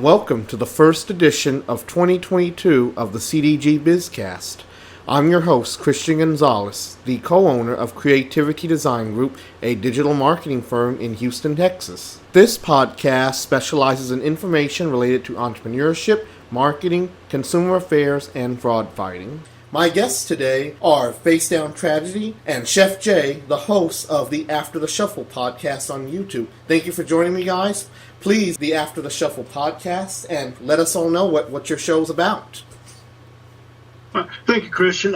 welcome to the first edition of 2022 of the CDG BizCast. I'm your host, Christian Gonzalez, the co-owner of Creativity Design Group, a digital marketing firm in Houston, Texas. This podcast specializes in information related to entrepreneurship, marketing, consumer affairs, and fraud fighting. My guests today are Facedown Tragedy and Chef Jay, the hosts of the After the Shuffle podcast on YouTube. Thank you for joining me, guys. Please, the After the Shuffle podcast, and let us all know what your show's about. Thank you, Christian.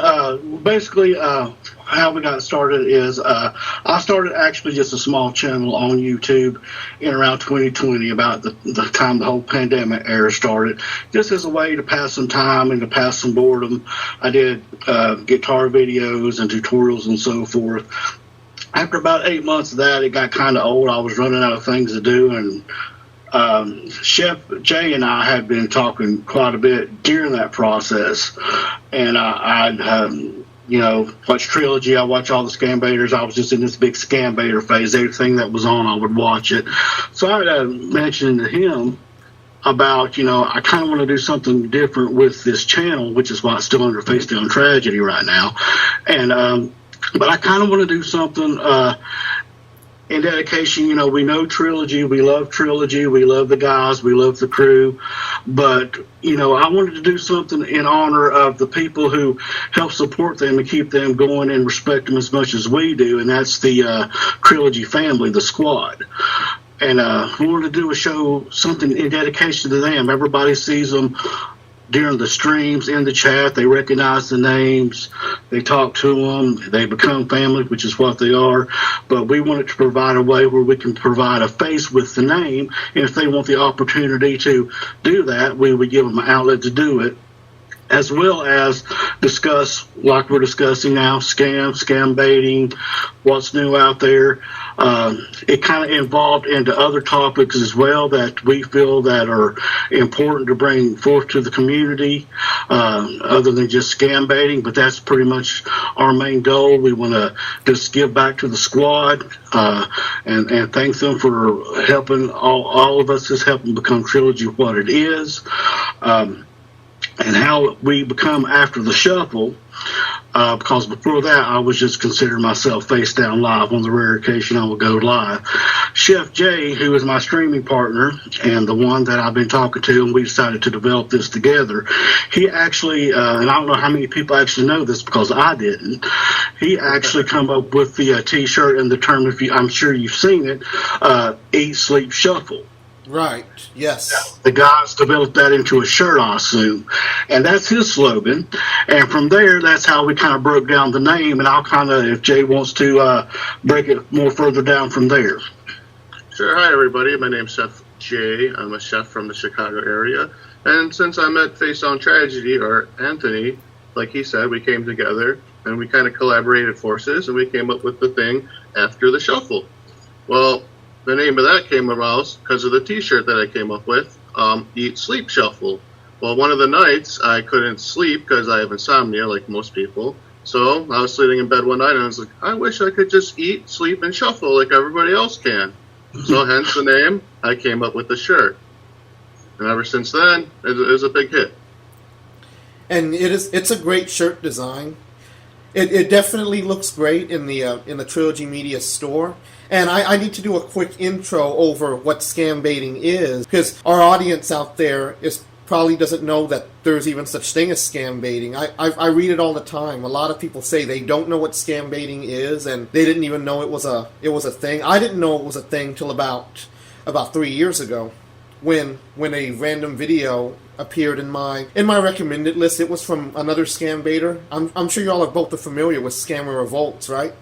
Basically, how we got started is I started actually just a small channel on YouTube in around 2020, about the time the whole pandemic era started, just as a way to pass some time and to pass some boredom. I did guitar videos and tutorials and so forth. After about 8 months of that, it got kind of old. I was running out of things to do, and Chef Jay and I had been talking quite a bit during that process, and I'd watch Trilogy. I watch all the Scambaiters. I was just in this big Scambaiter phase. Everything that was on, I would watch it. So I mentioned to him about, I kind of want to do something different with this channel, which is why it's still under Facedown Tragedy right now. And but I kind of want to do something in dedication. We know Trilogy, we love the guys, we love the crew, but I wanted to do something in honor of the people who help support them and keep them going and respect them as much as we do, and that's the Trilogy family, the squad. And we wanted to do a show, something in dedication to them. Everybody sees them during the streams, in the chat. They recognize the names, they talk to them, they become family, which is what they are. But we wanted to provide a way where we can provide a face with the name, and if they want the opportunity to do that, we would give them an outlet to do it, as well as discuss, like we're discussing now, scam baiting, what's new out there. It kind of evolved into other topics as well that we feel that are important to bring forth to the community, other than just scam baiting, but that's pretty much our main goal. We want to just give back to the squad and thank them for helping all of us, just helping become Trilogy what it is. And how we become After the Shuffle, because before that I was just considering myself Facedown Live. On the rare occasion I would go live. Chef Jay, who is my streaming partner and the one that I've been talking to, and we decided to develop this together, he actually, and I don't know how many people actually know this because I didn't, he actually come up with the t-shirt and the term, I'm sure you've seen it, Eat, Sleep, Shuffle. Right, yes. The guys developed that into a shirt, I assume, and that's his slogan. And from there, that's how we kind of broke down the name, and I'll kind of, if Jay wants to break it more further down from there. Sure. Hi, everybody. My name's Chef Jay. I'm a chef from the Chicago area, and since I met Facedown Tragedy, or Anthony, like he said, we came together, and we kind of collaborated forces, and we came up with the thing After the Shuffle. Well, the name of that came about because of the t-shirt that I came up with, Eat, Sleep, Shuffle. Well, one of the nights I couldn't sleep because I have insomnia like most people. So I was sitting in bed one night and I was like, I wish I could just eat, sleep, and shuffle like everybody else can. So hence the name, I came up with the shirt. And ever since then, it was a big hit. And it's a great shirt design. It definitely looks great in the Trilogy Media store. And I need to do a quick intro over what scam baiting is, because our audience out there probably doesn't know that there's even such thing as scam baiting. I read it all the time. A lot of people say they don't know what scam baiting is, and they didn't even know it was a thing. I didn't know it was a thing till about 3 years ago, when a random video appeared in my recommended list. It was from another scam baiter. I'm sure y'all are both familiar with Scammer Revolts, right?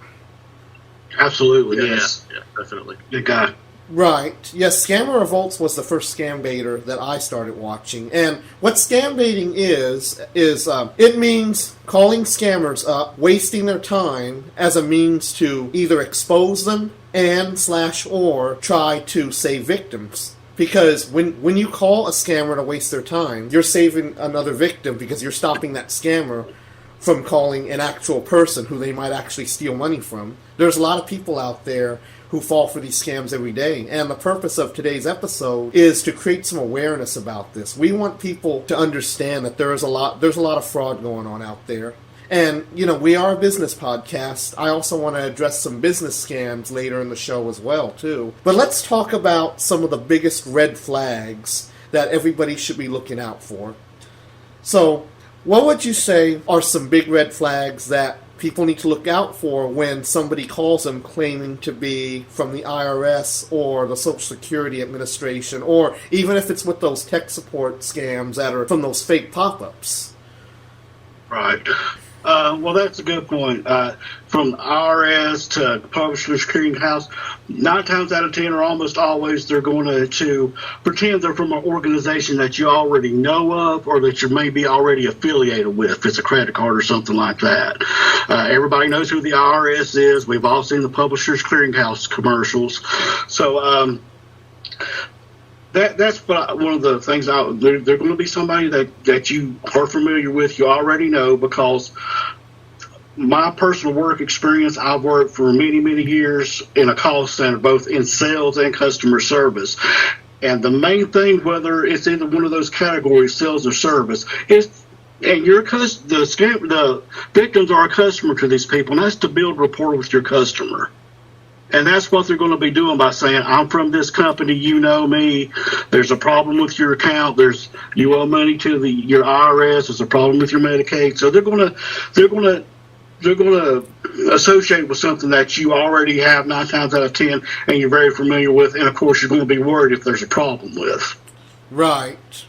Absolutely, yes. Yeah, definitely. Good guy. Right. Yes, Scammer Revolts was the first scam baiter that I started watching. And what scam baiting is it means calling scammers up, wasting their time as a means to either expose them and/or try to save victims. Because when you call a scammer to waste their time, you're saving another victim because you're stopping that scammer from calling an actual person who they might actually steal money from. There's a lot of people out there who fall for these scams every day. And the purpose of today's episode is to create some awareness about this. We want people to understand that there's a lot of fraud going on out there. And, we are a business podcast. I also want to address some business scams later in the show as well, too. But let's talk about some of the biggest red flags that everybody should be looking out for. So, what would you say are some big red flags that people need to look out for when somebody calls them claiming to be from the IRS or the Social Security Administration, or even if it's with those tech support scams that are from those fake pop-ups? Right. Well, that's a good point. From the IRS to Publishers Clearinghouse, 9 times out of 10 or almost always they're going to pretend they're from an organization that you already know of or that you may be already affiliated with. If it's a credit card or something like that. Everybody knows who the IRS is. We've all seen the Publishers Clearinghouse commercials. So that's one of the things. They're going to be somebody that you are familiar with, you already know, because my personal work experience, I've worked for many, many years in a call center, both in sales and customer service. And the main thing, whether it's in one of those categories, sales or service, is the victims are a customer to these people, and that's to build rapport with your customer. And that's what they're going to be doing by saying, I'm from this company, you know me, there's a problem with your account, you owe money to your IRS, there's a problem with your Medicaid. So they're going to associate with something that you already have 9 times out of 10 and you're very familiar with, and of course you're going to be worried if there's a problem with. Right.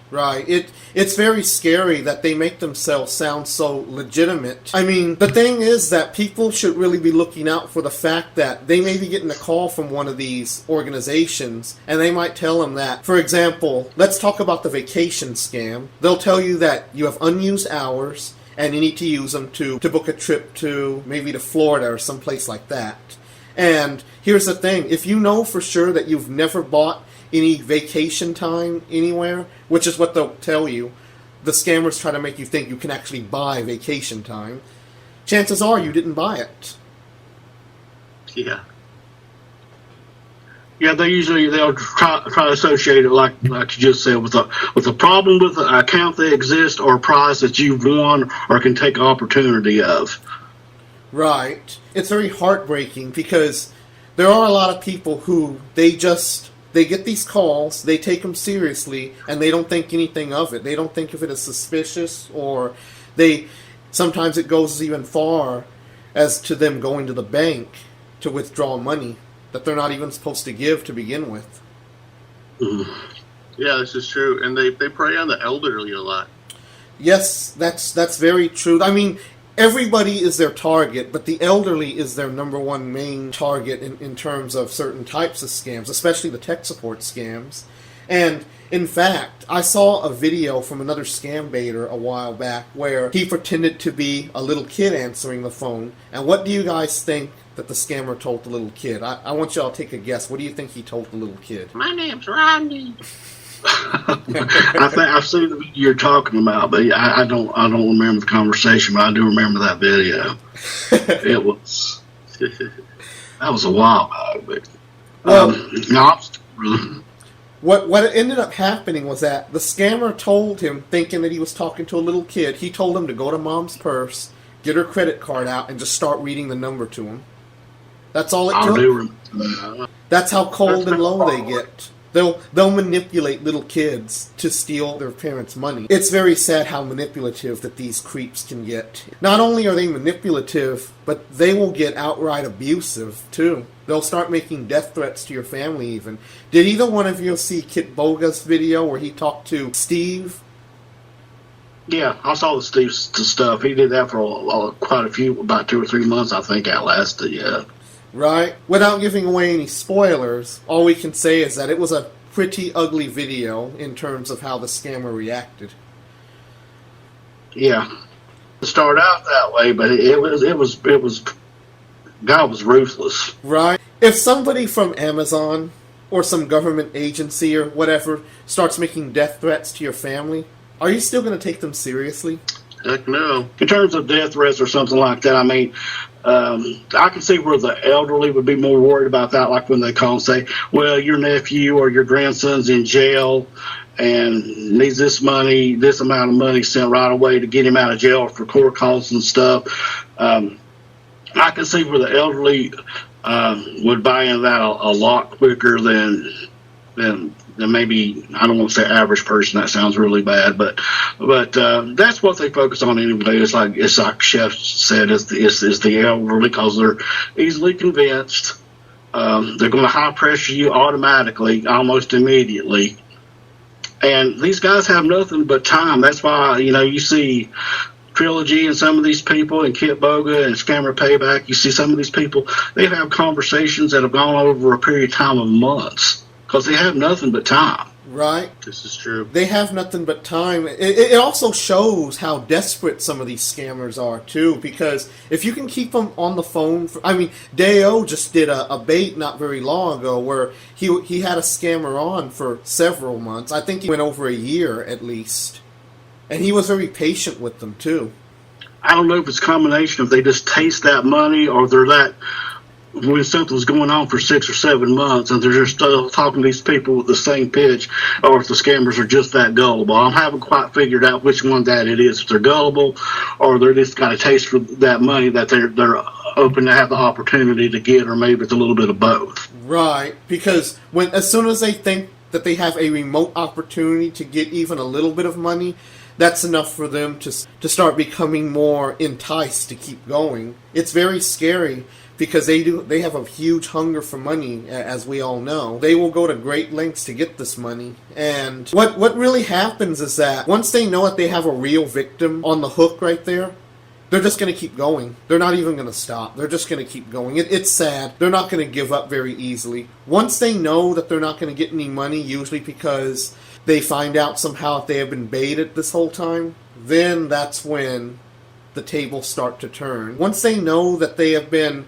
It's very scary that they make themselves sound so legitimate. I mean, the thing is that people should really be looking out for the fact that they may be getting a call from one of these organizations, and they might tell them that, for example, let's talk about the vacation scam. They'll tell you that you have unused hours, and you need to use them to book a trip to maybe to Florida or someplace like that. And here's the thing, if you know for sure that you've never bought any vacation time anywhere, which is what they'll tell you, the scammers try to make you think you can actually buy vacation time. Chances are you didn't buy it. Yeah, they'll try to associate it like you just said with a problem with an account that exists or a prize that you've won or can take opportunity of. Right. It's very heartbreaking because there are a lot of people who they get these calls, they take them seriously, and they don't think anything of it. They don't think of it as suspicious, or sometimes it goes even far as to them going to the bank to withdraw money that they're not even supposed to give to begin with. Yeah, this is true. And they prey on the elderly a lot. Yes, that's very true. I mean, everybody is their target, but the elderly is their number one main target in terms of certain types of scams, especially the tech support scams. And in fact, I saw a video from another scam baiter a while back where he pretended to be a little kid answering the phone. And what do you guys think that the scammer told the little kid? I want y'all to take a guess. What do you think he told the little kid? My name's Rodney. I think I've seen the video you're talking about, but I don't remember the conversation, but I do remember that video. That was a while back. But, what ended up happening was that the scammer told him, thinking that he was talking to a little kid, he told him to go to mom's purse, get her credit card out, and just start reading the number to him. That's all it took. That's how cold and low they get. They'll manipulate little kids to steal their parents' money. It's very sad how manipulative that these creeps can get. Not only are they manipulative, but they will get outright abusive, too. They'll start making death threats to your family, even. Did either one of you see Kit Boga's video where he talked to Steve? Yeah, I saw the Steve stuff. He did that for quite a few, about 2 or 3 months, I think, that lasted, yeah. Right? Without giving away any spoilers, all we can say is that it was a pretty ugly video in terms of how the scammer reacted. Yeah. It started out that way, but God was ruthless. Right? If somebody from Amazon or some government agency or whatever starts making death threats to your family, are you still going to take them seriously? Heck no. In terms of death threats or something like that, I mean, I can see where the elderly would be more worried about that, like when they call and say, well, your nephew or your grandson's in jail and needs this money, this amount of money sent right away to get him out of jail for court costs and stuff. I can see where the elderly would buy into that a lot quicker than maybe, I don't want to say average person. That sounds really bad, but that's what they focus on anyway. It's like Chef said, it's the elderly, because they're easily convinced. They're going to high pressure you automatically, almost immediately. And these guys have nothing but time. That's why, you see Trilogy and some of these people, and Kit Boga and Scammer Payback, you see some of these people, they have conversations that have gone over a period of time of months, because they have nothing but time. Right. This is true. They have nothing but time. It also shows how desperate some of these scammers are, too, because if you can keep them on the phone... Deo just did a bait not very long ago where he had a scammer on for several months. I think he went over a year, at least. And he was very patient with them, too. I don't know if it's a combination of they just taste that money, or they're that... when something's going on for 6 or 7 months and they're just still talking to these people with the same pitch, or if the scammers are just that gullible. I haven't quite figured out which one that it is. If they're gullible, or they're just got a taste for that money that they're open to have the opportunity to get, or maybe it's a little bit of both. Right, because as soon as they think that they have a remote opportunity to get even a little bit of money, that's enough for them to start becoming more enticed to keep going. It's very scary, because they have a huge hunger for money, as we all know. They will go to great lengths to get this money. And what really happens is that once they know that they have a real victim on the hook right there, they're just going to keep going. They're not even going to stop. They're just going to keep going. It's sad. They're not going to give up very easily. Once they know that they're not going to get any money, usually because they find out somehow that they have been baited this whole time, then that's when the tables start to turn. Once they know that they have been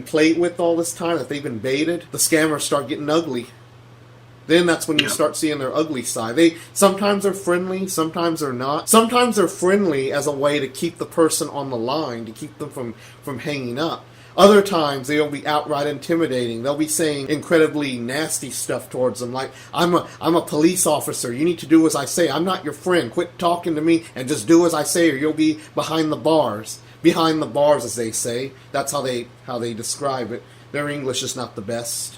played with all this time, that they've been baited, the scammers start getting ugly. Then that's when you start seeing their ugly side. Sometimes they're friendly, sometimes they're not. Sometimes they're friendly as a way to keep the person on the line, to keep them from hanging up. Other times they'll be outright intimidating. They'll be saying incredibly nasty stuff towards them, like, I'm a police officer. You need to do as I say. I'm not your friend. Quit talking to me and just do as I say, or you'll be behind the bars. Behind the bars, as they say. That's how they describe it. Their English is not the best.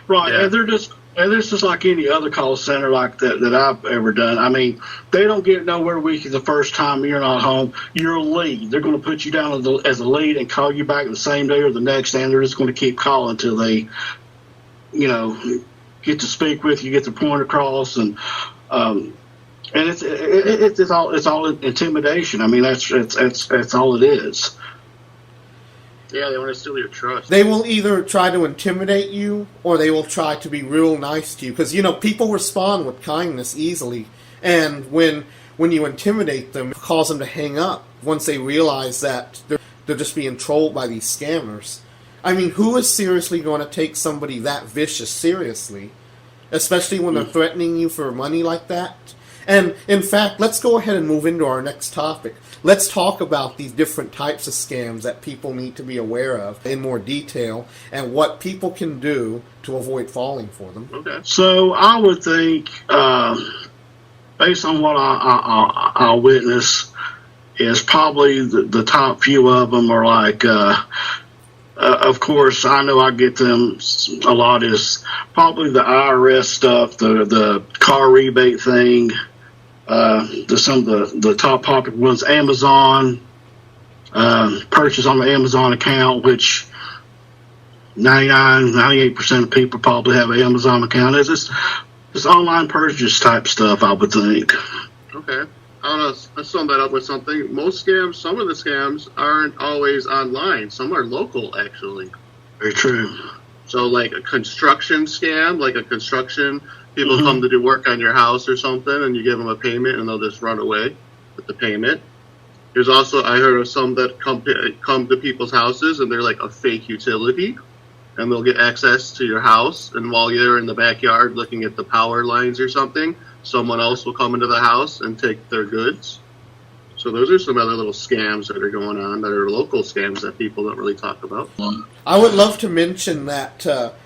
Right, Yeah. and they're just like any other call center like that I've ever done. I mean, they don't get nowhere with you the first time you're not home. You're a lead. They're going to put you down as a lead and call you back the same day or the next day, and they're just going to keep calling until they, get to speak with you, get the point across, and it's all intimidation. I mean, that's all it is. Yeah, they want to steal your trust. They will either try to intimidate you, or they will try to be real nice to you. Because, people respond with kindness easily. And when you intimidate them, it causes them to hang up once they realize that they're just being trolled by these scammers. I mean, who is seriously going to take somebody that vicious seriously? Especially when they're threatening you for money like that. And, in fact, let's go ahead and move into our next topic. Let's talk about these different types of scams that people need to be aware of in more detail, and what people can do to avoid falling for them. Okay. So I would think, based on what I'll witness, is probably the top few of them are like, of course, I know I get them a lot, is probably the IRS stuff, the car rebate thing. Some of the top popular ones, Amazon, purchase on the Amazon account, which 98% of people probably have an Amazon account. It's this online purchase type stuff, I would think. Okay. I'll sum that up with something. Some of the scams aren't always online. Some are local, actually. Very true. So, like a construction scam, people come to do work on your house or something, and you give them a payment, and they'll just run away with the payment. There's also, I heard of some that come to people's houses, and they're like a fake utility, and they'll get access to your house, and while you're in the backyard looking at the power lines or something, someone else will come into the house and take their goods. So those are some other little scams that are going on that are local scams that people don't really talk about. I would love to mention that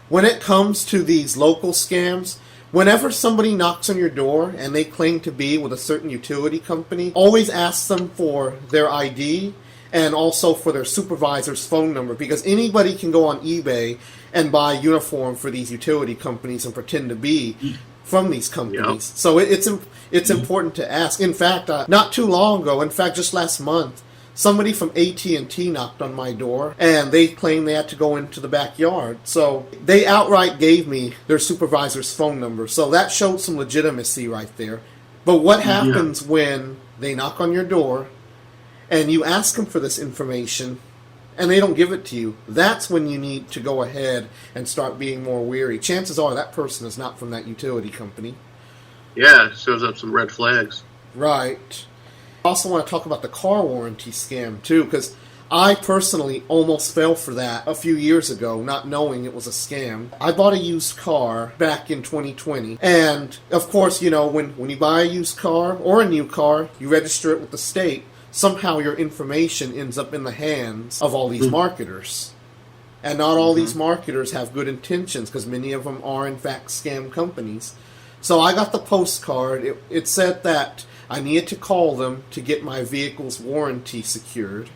when it comes to these local scams, whenever somebody knocks on your door and they claim to be with a certain utility company, always ask them for their ID and also for their supervisor's phone number, because anybody can go on eBay and buy uniform for these utility companies and pretend to be from these companies. Yep. So it's important to ask. In fact, not too long ago, in fact, just last month, somebody from AT&T knocked on my door, and they claimed they had to go into the backyard. So they outright gave me their supervisor's phone number. So that showed some legitimacy right there. But what happens when they knock on your door and you ask them for this information and they don't give it to you? That's when you need to go ahead and start being more wary. Chances are that person is not from that utility company. Yeah, it shows up some red flags. Right. I also want to talk about the car warranty scam, too, because I personally almost fell for that a few years ago, not knowing it was a scam. I bought a used car back in 2020, and, of course, you know, when you buy a used car or a new car, you register it with the state, somehow your information ends up in the hands of all these marketers. And not all these marketers have good intentions, because many of them are, in fact, scam companies. So I got the postcard. It said that I needed to call them to get my vehicle's warranty secured.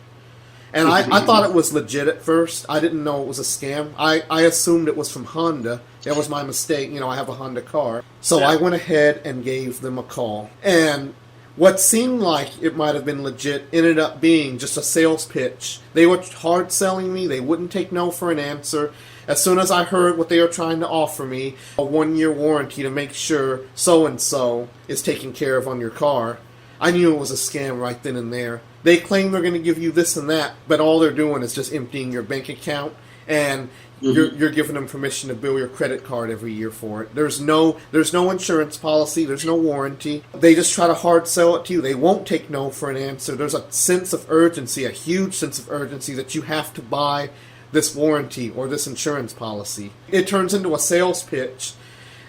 And I thought it was legit at first. I didn't know it was a scam. I assumed it was from Honda. That was my mistake. You know, I have a Honda car. So I went ahead and gave them a call. And what seemed like it might have been legit ended up being just a sales pitch. They were hard selling me. They wouldn't take no for an answer. As soon as I heard what they were trying to offer me, a 1-year warranty to make sure so-and-so is taken care of on your car, I knew it was a scam right then and there. They claim they're going to give you this and that, but all they're doing is just emptying your bank account, and you're giving them permission to bill your credit card every year for it. There's no insurance policy. There's no warranty. They just try to hard sell it to you. They won't take no for an answer. There's a sense of urgency, a huge sense of urgency that you have to buy this warranty or this insurance policy. It turns into a sales pitch.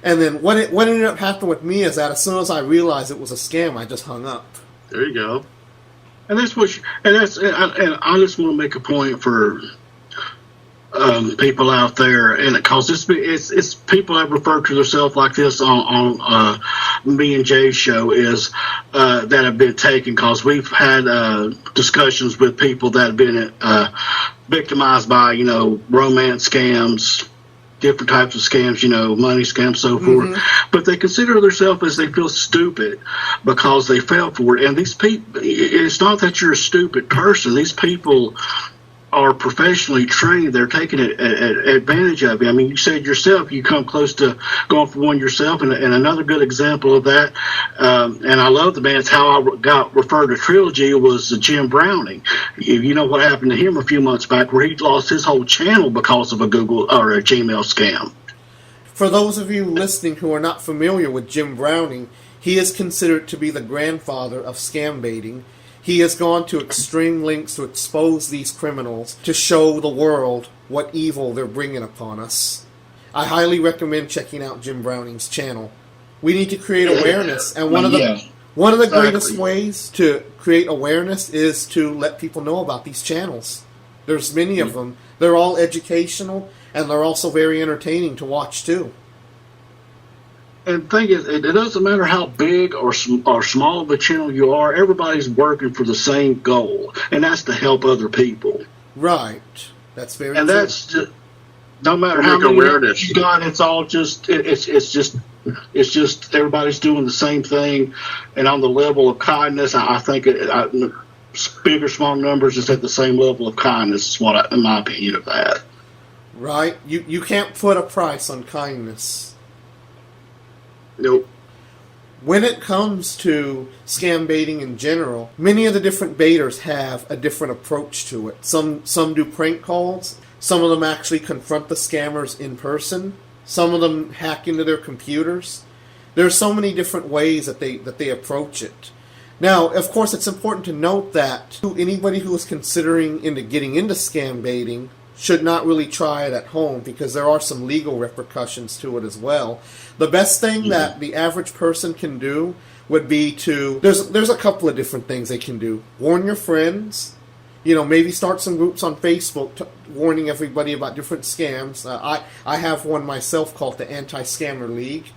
And then what ended up happening with me is that as soon as I realized it was a scam, I just hung up. There you go. And that's what, and I just want to make a point for people out there, and because it's people that refer to themselves like this on me and Jay's show is that have been taken, because we've had discussions with people that have been victimized by, you know, romance scams, different types of scams, you know, money scams, so forth. But they consider themselves as they feel stupid because they fell for it. And these people, it's not that you're a stupid person. These people are professionally trained. They're taking advantage of you. I mean, you said yourself you come close to going for one yourself, and another good example of that, and I love the man, it's how I got referred to Trilogy, was Jim Browning. You know what happened to him a few months back, where he lost his whole channel because of a Google or a Gmail scam. For those of you listening who are not familiar with Jim Browning, he is considered to be the grandfather of scam baiting. He has gone to extreme lengths to expose these criminals, to show the world what evil they're bringing upon us. I highly recommend checking out Jim Browning's channel. We need to create awareness, and one of the greatest ways to create awareness is to let people know about these channels. There's many of them. They're all educational, and they're also very entertaining to watch too. And the thing is, it doesn't matter how big or small of a channel you are. Everybody's working for the same goal, and that's to help other people. Right. That's very and true. That's just, no matter how many awareness you got, it's all just it's just everybody's doing the same thing. And on the level of kindness, I think big or small numbers is at the same level of kindness. Is what, in my opinion, of that. Right. You can't put a price on kindness. Nope. When it comes to scam baiting in general, many of the different baiters have a different approach to it. Some do prank calls. Some of them actually confront the scammers in person. Some of them hack into their computers. There are so many different ways that they approach it. Now, of course, it's important to note that anybody who is considering getting into scam baiting should not really try it at home, because there are some legal repercussions to it as well. The best thing that the average person can do would be to, there's a couple of different things they can do. Warn your friends. Maybe start some groups on Facebook warning everybody about different scams. I have one myself called the Anti-Scammer League.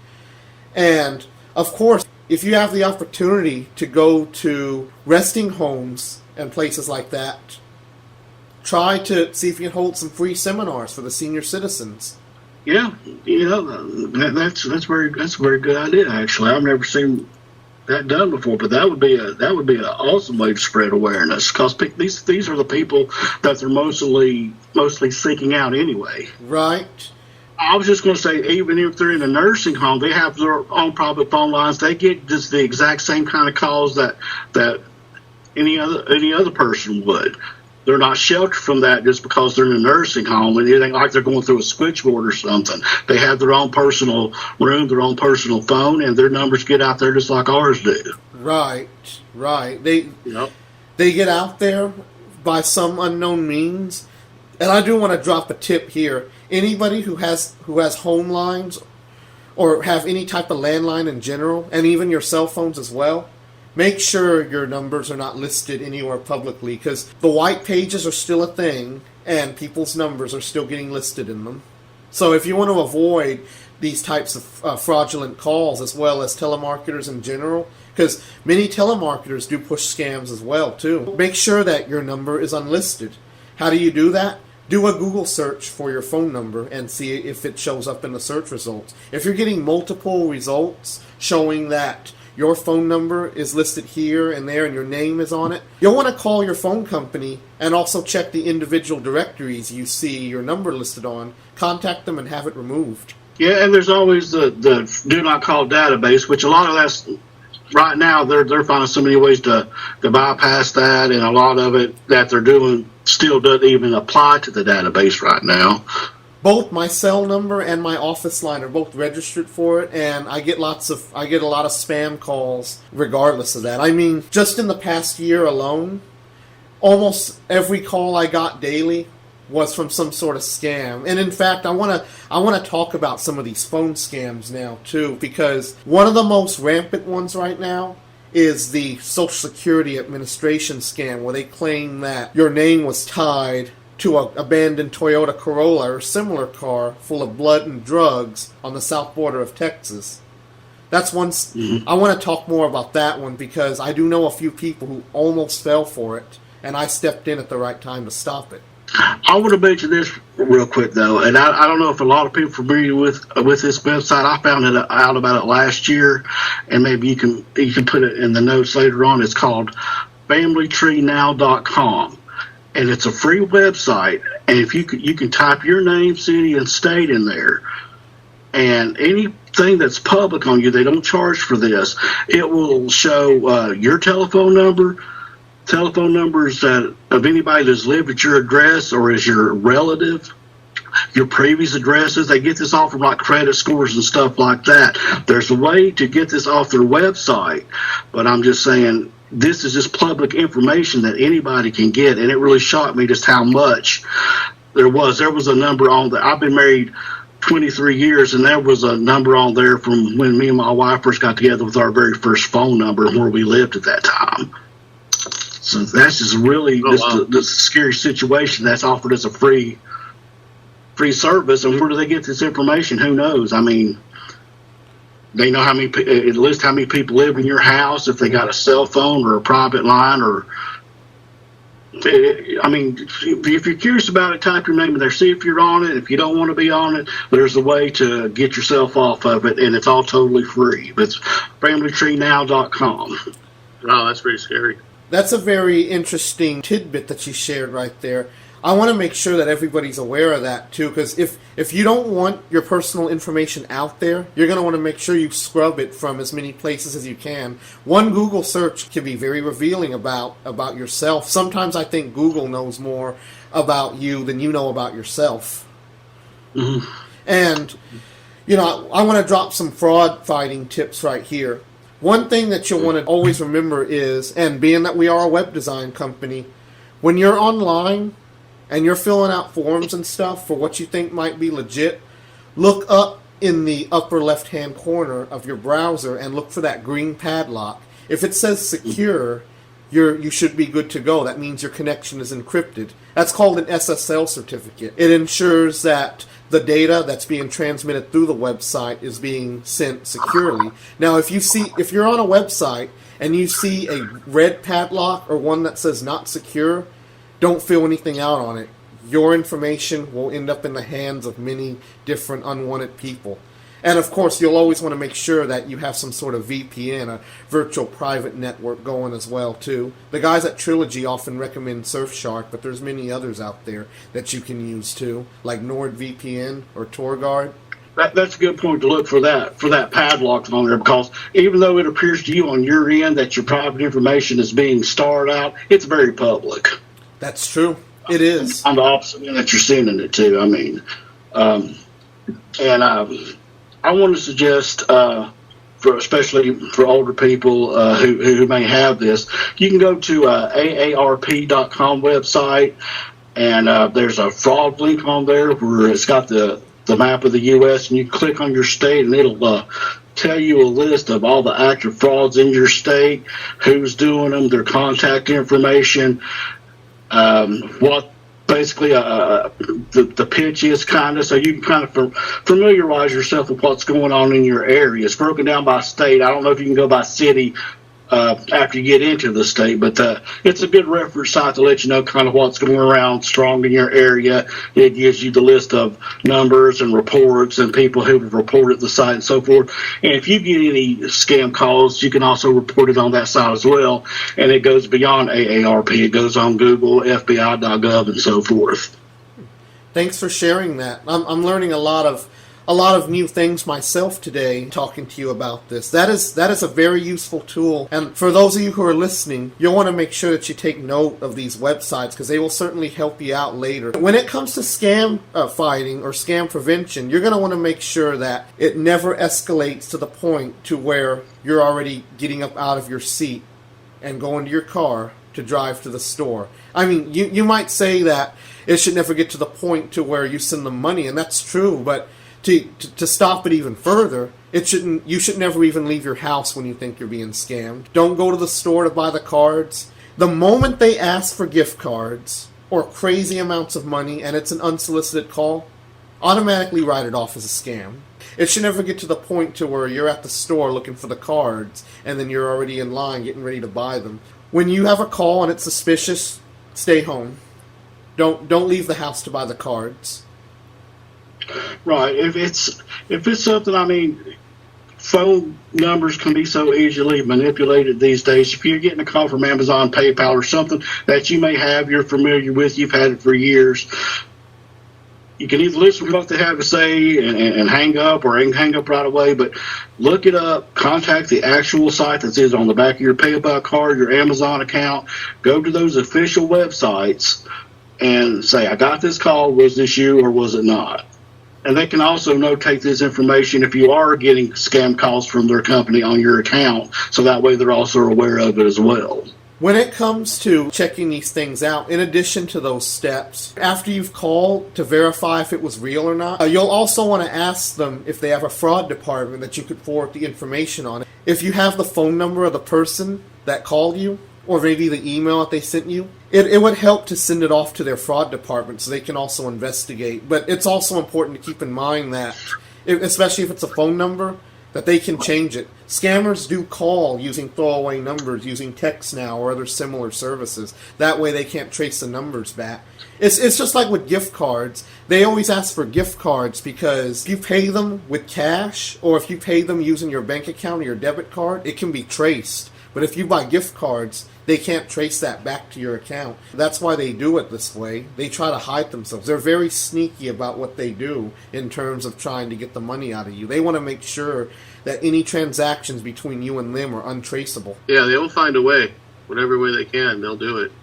And, of course, if you have the opportunity to go to resting homes and places like that, try to see if you can hold some free seminars for the senior citizens. Yeah, that's a very good idea. Actually, I've never seen that done before, but that would be an awesome way to spread awareness, because these are the people that they're mostly seeking out anyway. Right. I was just going to say, even if they're in a nursing home, they have their own private phone lines. They get just the exact same kind of calls that any other person would. They're not sheltered from that just because they're in a nursing home, and it ain't like they're going through a switchboard or something. They have their own personal room, their own personal phone, and their numbers get out there just like ours do. Right. They get out there by some unknown means. And I do want to drop a tip here. Anybody who has home lines or have any type of landline in general, and even your cell phones as well, make sure your numbers are not listed anywhere publicly, because the white pages are still a thing, and people's numbers are still getting listed in them. So if you want to avoid these types of fraudulent calls, as well as telemarketers in general, because many telemarketers do push scams as well, too, make sure that your number is unlisted. How do you do that? Do a Google search for your phone number and see if it shows up in the search results. If you're getting multiple results showing that your phone number is listed here and there and your name is on it, you'll want to call your phone company and also check the individual directories you see your number listed on. Contact them and have it removed. Yeah, and there's always the do not call database, which a lot of that's right now they're finding so many ways to bypass that, and a lot of it that they're doing still doesn't even apply to the database right now. Both my cell number and my office line are both registered for it, and I get a lot of spam calls regardless of that. I mean, just in the past year alone, almost every call I got daily was from some sort of scam. And in fact, I want to talk about some of these phone scams now too, because one of the most rampant ones right now is the Social Security Administration scam, where they claim that your name was tied to an abandoned Toyota Corolla or similar car full of blood and drugs on the south border of Texas. That's one. I want to talk more about that one, because I do know a few people who almost fell for it, and I stepped in at the right time to stop it. I want to mention this real quick, though, and I don't know if a lot of people are familiar with this website. I found out about it last year, and maybe you can put it in the notes later on. It's called FamilyTreeNow.com, and it's a free website. And if you can type your name, city, and state in there, and anything that's public on you, they don't charge for this. It will show your telephone numbers of anybody that's lived at your address or as your relative, your previous addresses. They get this all from like credit scores and stuff like that. There's a way to get this off their website, but I'm just saying this is just public information that anybody can get, and it really shocked me just how much there was. There was a number on there. I've been married 23 years, and there was a number on there from when me and my wife first got together with our very first phone number and where we lived at that time. So that's just really this scary situation that's offered as a free service. And where do they get this information? Who knows? I mean, they know it lists how many people live in your house, if they got a cell phone or a private line, or I mean, if you're curious about it, type your name in there. See if you're on it. If you don't want to be on it, there's a way to get yourself off of it, and it's all totally free. It's FamilyTreeNow.com. Wow, that's pretty scary. That's a very interesting tidbit that you shared right there. I want to make sure that everybody's aware of that too, because if you don't want your personal information out there, you're going to want to make sure you scrub it from as many places as you can. One Google search can be very revealing about yourself. Sometimes I think Google knows more about you than you know about yourself. Mm-hmm. And, I want to drop some fraud fighting tips right here. One thing that you'll want to always remember is, and being that we are a web design company, when you're online and you're filling out forms and stuff for what you think might be legit, look up in the upper left-hand corner of your browser and look for that green padlock. If it says secure, you should be good to go. That means your connection is encrypted. That's called an SSL certificate. It ensures that the data that's being transmitted through the website is being sent securely. Now, if you're on a website and you see a red padlock or one that says not secure, don't fill anything out on it. Your information will end up in the hands of many different unwanted people. And of course, you'll always want to make sure that you have some sort of VPN, a virtual private network going as well, too. The guys at Trilogy often recommend Surfshark, but there's many others out there that you can use too, like NordVPN or TorGuard. That's a good point to look for that padlock on there, because even though it appears to you on your end that your private information is being starred out, it's very public. That's true. It is. On the opposite end that you're sending it to. I mean, I want to suggest, especially for older people who may have this, you can go to AARP.com website, and there's a fraud link on there where it's got the map of the U.S., and you click on your state, and it'll tell you a list of all the active frauds in your state, who's doing them, their contact information, what basically the pitch is, kind of, so you can kind of familiarize yourself with what's going on in your area. It's broken down by state. I don't know if you can go by city after you get into the state, but it's a good reference site to let you know kind of what's going around strong in your area. It gives you the list of numbers and reports and people who have reported the site and so forth. And if you get any scam calls, you can also report it on that site as well. And it goes beyond AARP. It goes on Google, FBI.gov, and so forth. Thanks for sharing that. I'm learning a lot of new things myself today talking to you about this. That is a very useful tool. And for those of you who are listening, you'll want to make sure that you take note of these websites, because they will certainly help you out later. When it comes to scam fighting or scam prevention, you're going to want to make sure that it never escalates to the point to where you're already getting up out of your seat and going to your car to drive to the store. I mean, you might say that it should never get to the point to where you send them money, and that's true, but to stop it even further, you should never even leave your house when you think you're being scammed. Don't go to the store to buy the cards. The moment they ask for gift cards or crazy amounts of money and it's an unsolicited call, automatically write it off as a scam. It should never get to the point to where you're at the store looking for the cards and then you're already in line getting ready to buy them. When you have a call and it's suspicious, stay home. Don't leave the house to buy the cards. Right. If it's something, I mean, phone numbers can be so easily manipulated these days. If you're getting a call from Amazon, PayPal, or something that you may have, you're familiar with, you've had it for years, you can either listen to what they have to say and hang up, or hang up right away, but look it up, contact the actual site that is on the back of your PayPal card, your Amazon account, go to those official websites and say, I got this call, was this you or was it not? And they can also notate this information if you are getting scam calls from their company on your account, so that way they're also aware of it as well. When it comes to checking these things out, in addition to those steps, after you've called to verify if it was real or not, you'll also want to ask them if they have a fraud department that you could forward the information on. If you have the phone number of the person that called you, or maybe the email that they sent you, it would help to send it off to their fraud department so they can also investigate. But it's also important to keep in mind that, especially if it's a phone number, that they can change it. Scammers do call using throwaway numbers, using text now or other similar services. That way they can't trace the numbers back. It's just like with gift cards. They always ask for gift cards because if you pay them with cash or if you pay them using your bank account or your debit card, it can be traced. But if you buy gift cards, they can't trace that back to your account. That's why they do it this way. They try to hide themselves. They're very sneaky about what they do in terms of trying to get the money out of you. They want to make sure that any transactions between you and them are untraceable. Yeah, they'll find a way. Whatever way they can, they'll do it.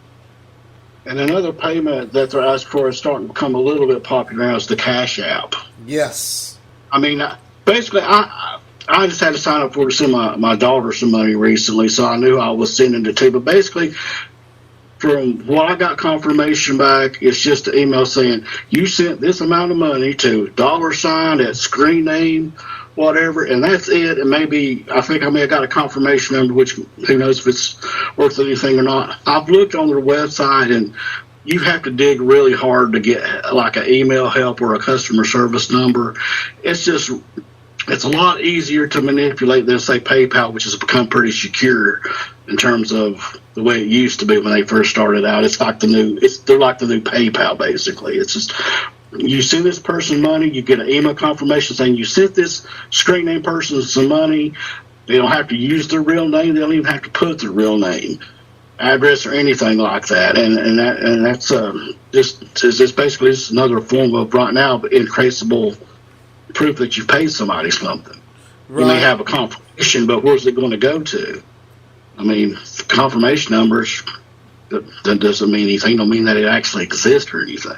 And another payment that they're asking for is starting to become a little bit popular now is the Cash App. Yes. I mean, basically, I just had to sign up for to send my daughter some money recently, so I knew I was sending it to. But basically, from what I got confirmation back, it's just an email saying you sent this amount of money to $ at screen name, whatever, and that's it. And maybe I think I may have got a confirmation number, which who knows if it's worth anything or not. I've looked on their website, and you have to dig really hard to get like an email help or a customer service number. It's a lot easier to manipulate than, say, PayPal, which has become pretty secure in terms of the way it used to be when they first started out. They're like the new PayPal, basically. It's just, you send this person money, you get an email confirmation saying you sent this screen name person some money. They don't have to use their real name. They don't even have to put their real name, address, or anything like that. And that's just basically just another form of, right now, intraceable proof that you've paid somebody something. Right. You may have a confirmation, but where's it going to go to? I mean, confirmation numbers, that doesn't mean anything. Don't mean that it actually exists or anything.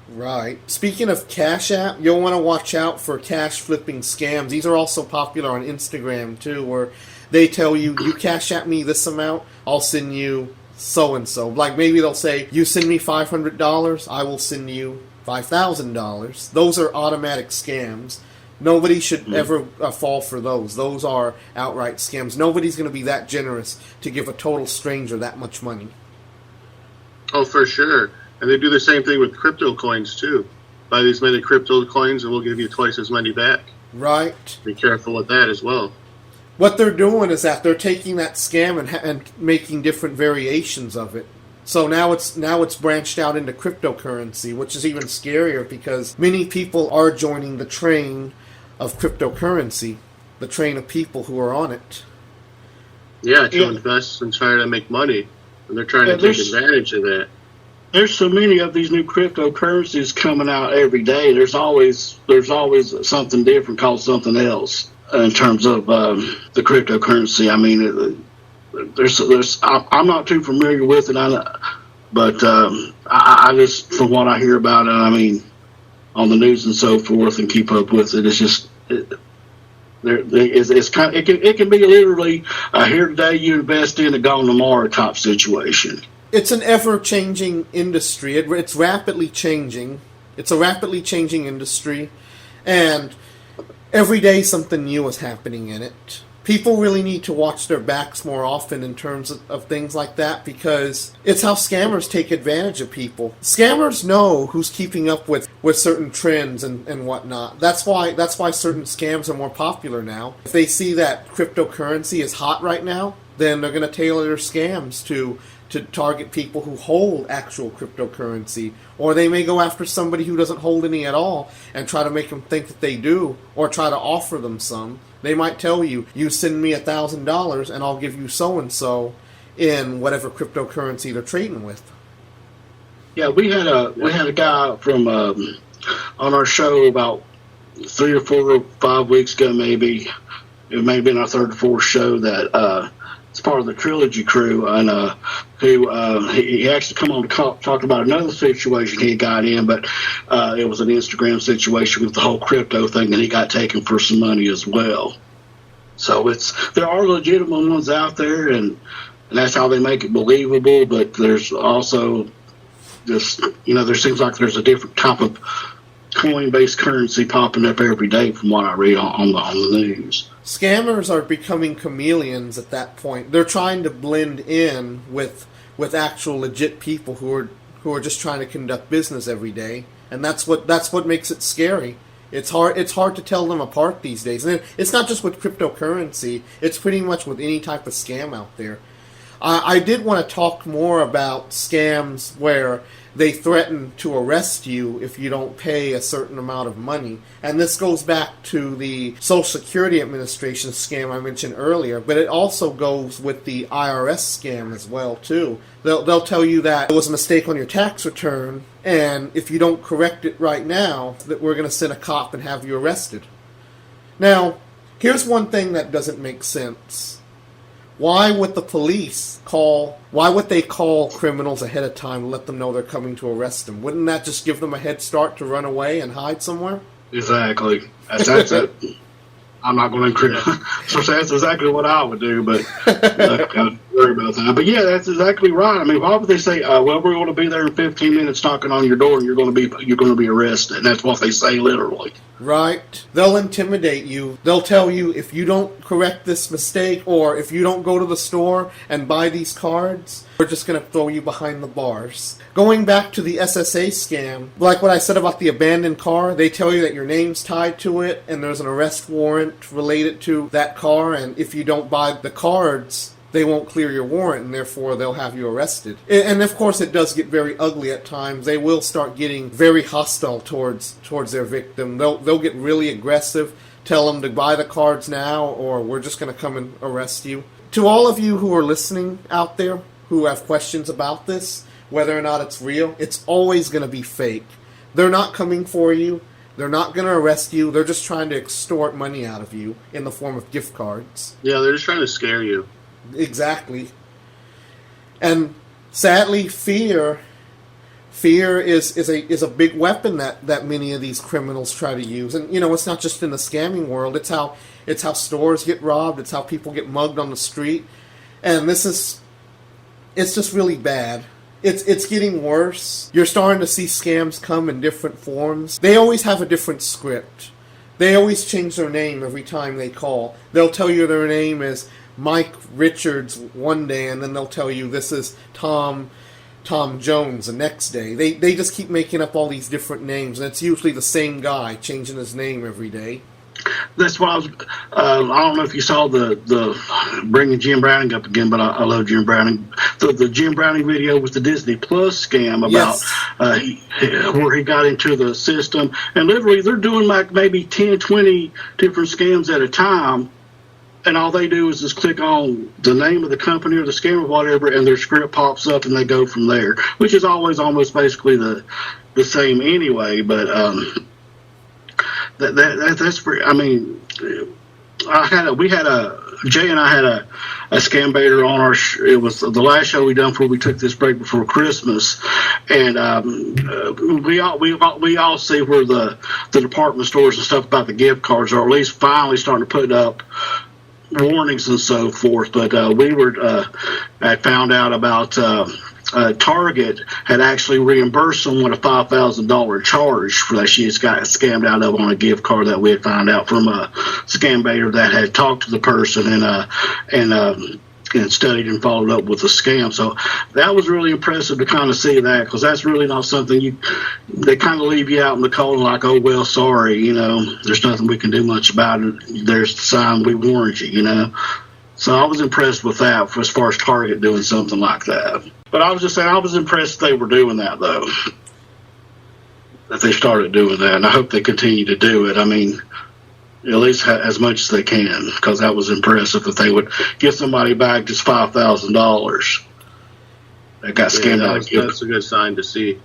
Right. Speaking of Cash App, you'll want to watch out for cash flipping scams. These are also popular on Instagram too, where they tell you, you Cash App me this amount, I'll send you so-and-so. Like maybe they'll say, you send me $500, I will send you $5,000. Those are automatic scams. Nobody should ever fall for those. Those are outright scams. Nobody's going to be that generous to give a total stranger that much money. Oh, for sure. And they do the same thing with crypto coins, too. Buy these many crypto coins and we'll give you twice as many back. Right. Be careful with that as well. What they're doing is that they're taking that scam and making different variations of it. So now it's branched out into cryptocurrency, which is even scarier because many people are joining the train of cryptocurrency, the train of people who are on it. Yeah, to invest and try to make money, and they're trying to take advantage of that. There's so many of these new cryptocurrencies coming out every day. There's always something different called something else in terms of the cryptocurrency. I mean, I'm not too familiar with it, but I just, from what I hear about it, I mean, on the news and so forth, and keep up with it, it's just it can be literally here today you invest in, a gone tomorrow type situation. It's an ever-changing industry. It's rapidly changing. It's a rapidly changing industry, and every day something new is happening in it. People really need to watch their backs more often in terms of things like that, because it's how scammers take advantage of people. Scammers know who's keeping up with certain trends and whatnot. That's why certain scams are more popular now. If they see that cryptocurrency is hot right now, then they're going to tailor their scams to target people who hold actual cryptocurrency. Or they may go after somebody who doesn't hold any at all and try to make them think that they do, or try to offer them some. They might tell you, you send me $1,000 and I'll give you so-and-so in whatever cryptocurrency they're trading with. Yeah, we had a guy from on our show about 3 or 4 or 5 weeks ago, maybe. It may have been our third or fourth show that it's part of the Trilogy crew, and he actually come on to talk about another situation he got in, but it was an Instagram situation with the whole crypto thing, and he got taken for some money as well. So there are legitimate ones out there, and that's how they make it believable. But there's also just, there seems like there's a different type of coin-based currency popping up every day from what I read on the news. Scammers are becoming chameleons at that point. They're trying to blend in with actual legit people who are just trying to conduct business every day, and that's what makes it scary. It's hard to tell them apart these days. And it's not just with cryptocurrency. It's pretty much with any type of scam out there. I did want to talk more about scams where they threaten to arrest you if you don't pay a certain amount of money. And this goes back to the Social Security Administration scam I mentioned earlier, but it also goes with the IRS scam as well, too. They'll tell you that there was a mistake on your tax return, and if you don't correct it right now, that we're going to send a cop and have you arrested. Now, here's one thing that doesn't make sense. Why would they call criminals ahead of time to let them know they're coming to arrest them? Wouldn't that just give them a head start to run away and hide somewhere? Exactly. That's it. I'm not going to increase. So that's exactly what I would do. But worry about that. But yeah, that's exactly right. I mean, why would they say, "Well, we're going to be there in 15 minutes, knocking on your door, and you're going to be arrested"? And that's what they say literally. Right. They'll intimidate you. They'll tell you if you don't correct this mistake or if you don't go to the store and buy these cards, we're just going to throw you behind the bars. Going back to the SSA scam, like what I said about the abandoned car, they tell you that your name's tied to it and there's an arrest warrant related to that car, and if you don't buy the cards, they won't clear your warrant, and therefore they'll have you arrested. And of course, it does get very ugly at times. They will start getting very hostile towards their victim. They'll get really aggressive, tell them to buy the cards now, or we're just going to come and arrest you. To all of you who are listening out there who have questions about this, whether or not it's real, it's always going to be fake. They're not coming for you. They're not going to arrest you. They're just trying to extort money out of you in the form of gift cards. Yeah, they're just trying to scare you. Exactly. And sadly, fear is a big weapon that many of these criminals try to use. And it's not just in the scamming world. It's how stores get robbed. It's how people get mugged on the street. And it's just really bad. It's getting worse. You're starting to see scams come in different forms. They always have a different script. They always change their name every time they call. They'll tell you their name is Mike Richards one day, and then they'll tell you this is Tom Jones the next day. They just keep making up all these different names, and it's usually the same guy changing his name every day. That's why I don't know if you saw the bringing Jim Browning up again, but I love Jim Browning. The Jim Browning video with the Disney Plus scam about where he got into the system, and literally they're doing like maybe 10, 20 different scams at a time. And all they do is just click on the name of the company or the scam or whatever, and their script pops up, and they go from there, which is always almost basically the same anyway. But that's pretty. I mean, Jay and I had a scam baiter on our. It was the last show we done before we took this break before Christmas, and we all see where the department stores and stuff about the gift cards are at least finally starting to put up warnings and so forth, but I found out about Target had actually reimbursed someone a $5,000 charge for that she got scammed out of on a gift card that we had found out from a scam baiter that had talked to the person and studied and followed up with a scam. So that was really impressive to kind of see that, because that's really not something they kind of leave you out in the cold like, oh, well, sorry, there's nothing we can do much about it. There's the sign, we warned you, So I was impressed with that as far as Target doing something like that. But I was just saying, I was impressed they were doing that, though, that they started doing that, and I hope they continue to do it. I mean, at least as much as they can, because that was impressive if they would give somebody back just $5,000 that got scammed out of gift. That's a good sign to see.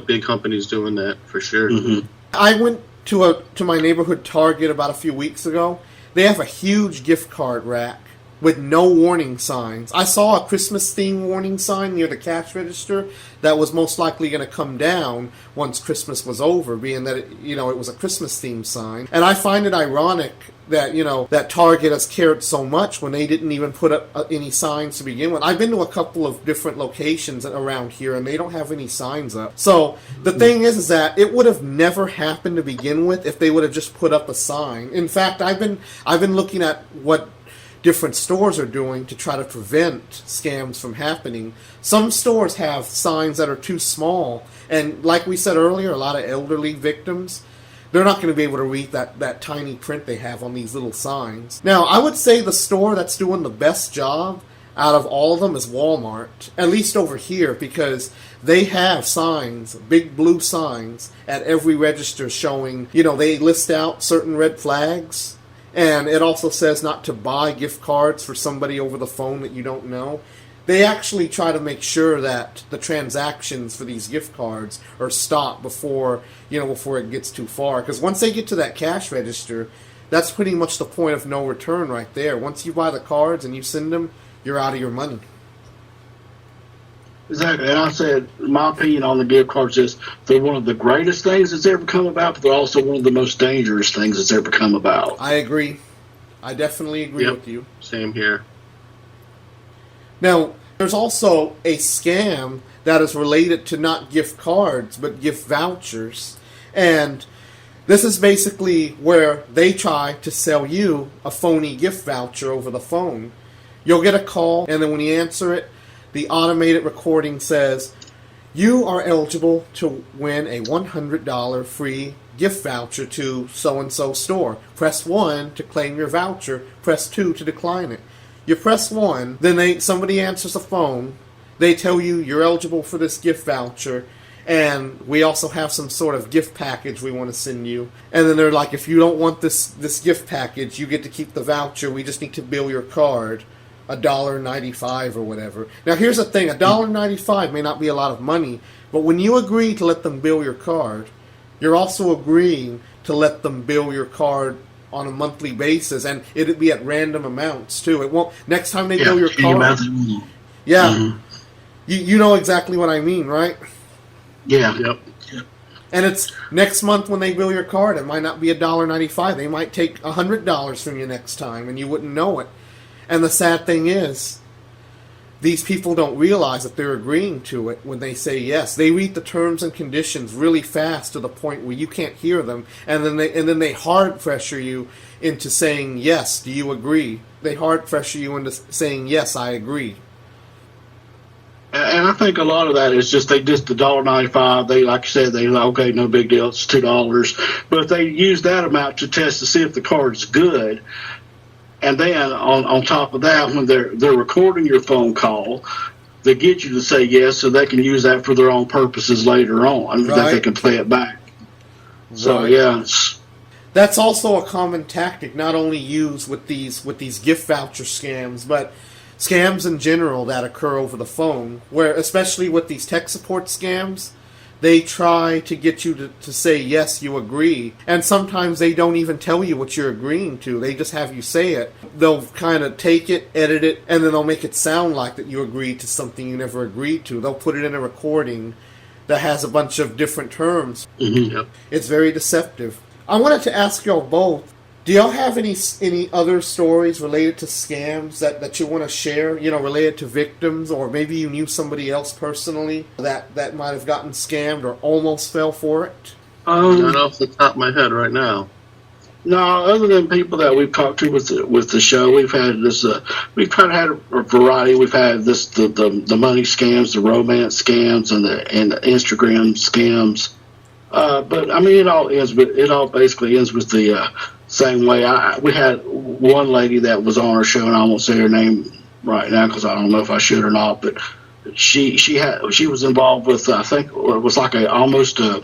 Big companies doing that for sure. Mm-hmm. I went to my neighborhood Target about a few weeks ago. They have a huge gift card rack with no warning signs. I saw a Christmas theme warning sign near the cash register that was most likely going to come down once Christmas was over, being that it was a Christmas theme sign. And I find it ironic that that Target has cared so much when they didn't even put up any signs to begin with. I've been to a couple of different locations around here, and they don't have any signs up. So the thing is that it would have never happened to begin with if they would have just put up a sign. In fact, I've been looking at what different stores are doing to try to prevent scams from happening. Some stores have signs that are too small, and like we said earlier, a lot of elderly victims, they're not going to be able to read that tiny print they have on these little signs. Now, I would say the store that's doing the best job out of all of them is Walmart, at least over here, because they have signs, big blue signs, at every register showing, they list out certain red flags. And it also says not to buy gift cards for somebody over the phone that you don't know. They actually try to make sure that the transactions for these gift cards are stopped before it gets too far. Because once they get to that cash register, that's pretty much the point of no return right there. Once you buy the cards and you send them, you're out of your money. Exactly. And I said, my opinion on the gift cards is they're one of the greatest things that's ever come about, but they're also one of the most dangerous things that's ever come about. I agree. I definitely agree with you. Same here. Now, there's also a scam that is related to not gift cards, but gift vouchers. And this is basically where they try to sell you a phony gift voucher over the phone. You'll get a call, and then when you answer it, the automated recording says, you are eligible to win a $100 free gift voucher to so-and-so store. Press 1 to claim your voucher. Press 2 to decline it. You press 1, then somebody answers the phone. They tell you you're eligible for this gift voucher, and we also have some sort of gift package we want to send you. And then they're like, if you don't want this gift package, you get to keep the voucher. We just need to bill your card $1.95 or whatever. Now here's the thing, $1.95 may not be a lot of money, but when you agree to let them bill your card, you're also agreeing to let them bill your card on a monthly basis, and it'd be at random amounts too. It won't, next time they bill your card. Yeah. Mm-hmm. You know exactly what I mean, right? Yeah. Yep. And it's next month when they bill your card, it might not be $1.95. They might take $100 from you next time, and you wouldn't know it. And the sad thing is, these people don't realize that they're agreeing to it when they say yes. They read the terms and conditions really fast to the point where you can't hear them, and then they hard pressure you into saying yes. Do you agree? They hard pressure you into saying yes. I agree. And I think a lot of that is just the $1.95. They, like you said, they okay, no big deal. It's $2, but they use that amount to test to see if the card's good. And then on top of that, when they're recording your phone call, they get you to say yes, so they can use that for their own purposes later on. Right. That they can play it back. Right. So yeah, that's also a common tactic, not only used with these gift voucher scams, but scams in general that occur over the phone, where especially with these tech support scams, they try to get you to say yes, you agree, and sometimes they don't even tell you what you're agreeing to. They just have you say it. They'll kind of take it, edit it, and then they'll make it sound like that you agreed to something you never agreed to. They'll put it in a recording that has a bunch of different terms. Mm-hmm. Yep. It's very deceptive. I wanted to ask y'all both, do y'all have any other stories related to scams that you want to share, related to victims, or maybe you knew somebody else personally that might have gotten scammed or almost fell for it? Not off the top of my head right now. No, other than people that we've talked to with the show, we've had this. We've kind of had a variety. We've had the money scams, the romance scams, and the Instagram scams. But I mean, it all basically ends with the same way. We had one lady that was on our show, and I won't say her name right now because I don't know if I should or not. But she was involved with, I think it was like almost a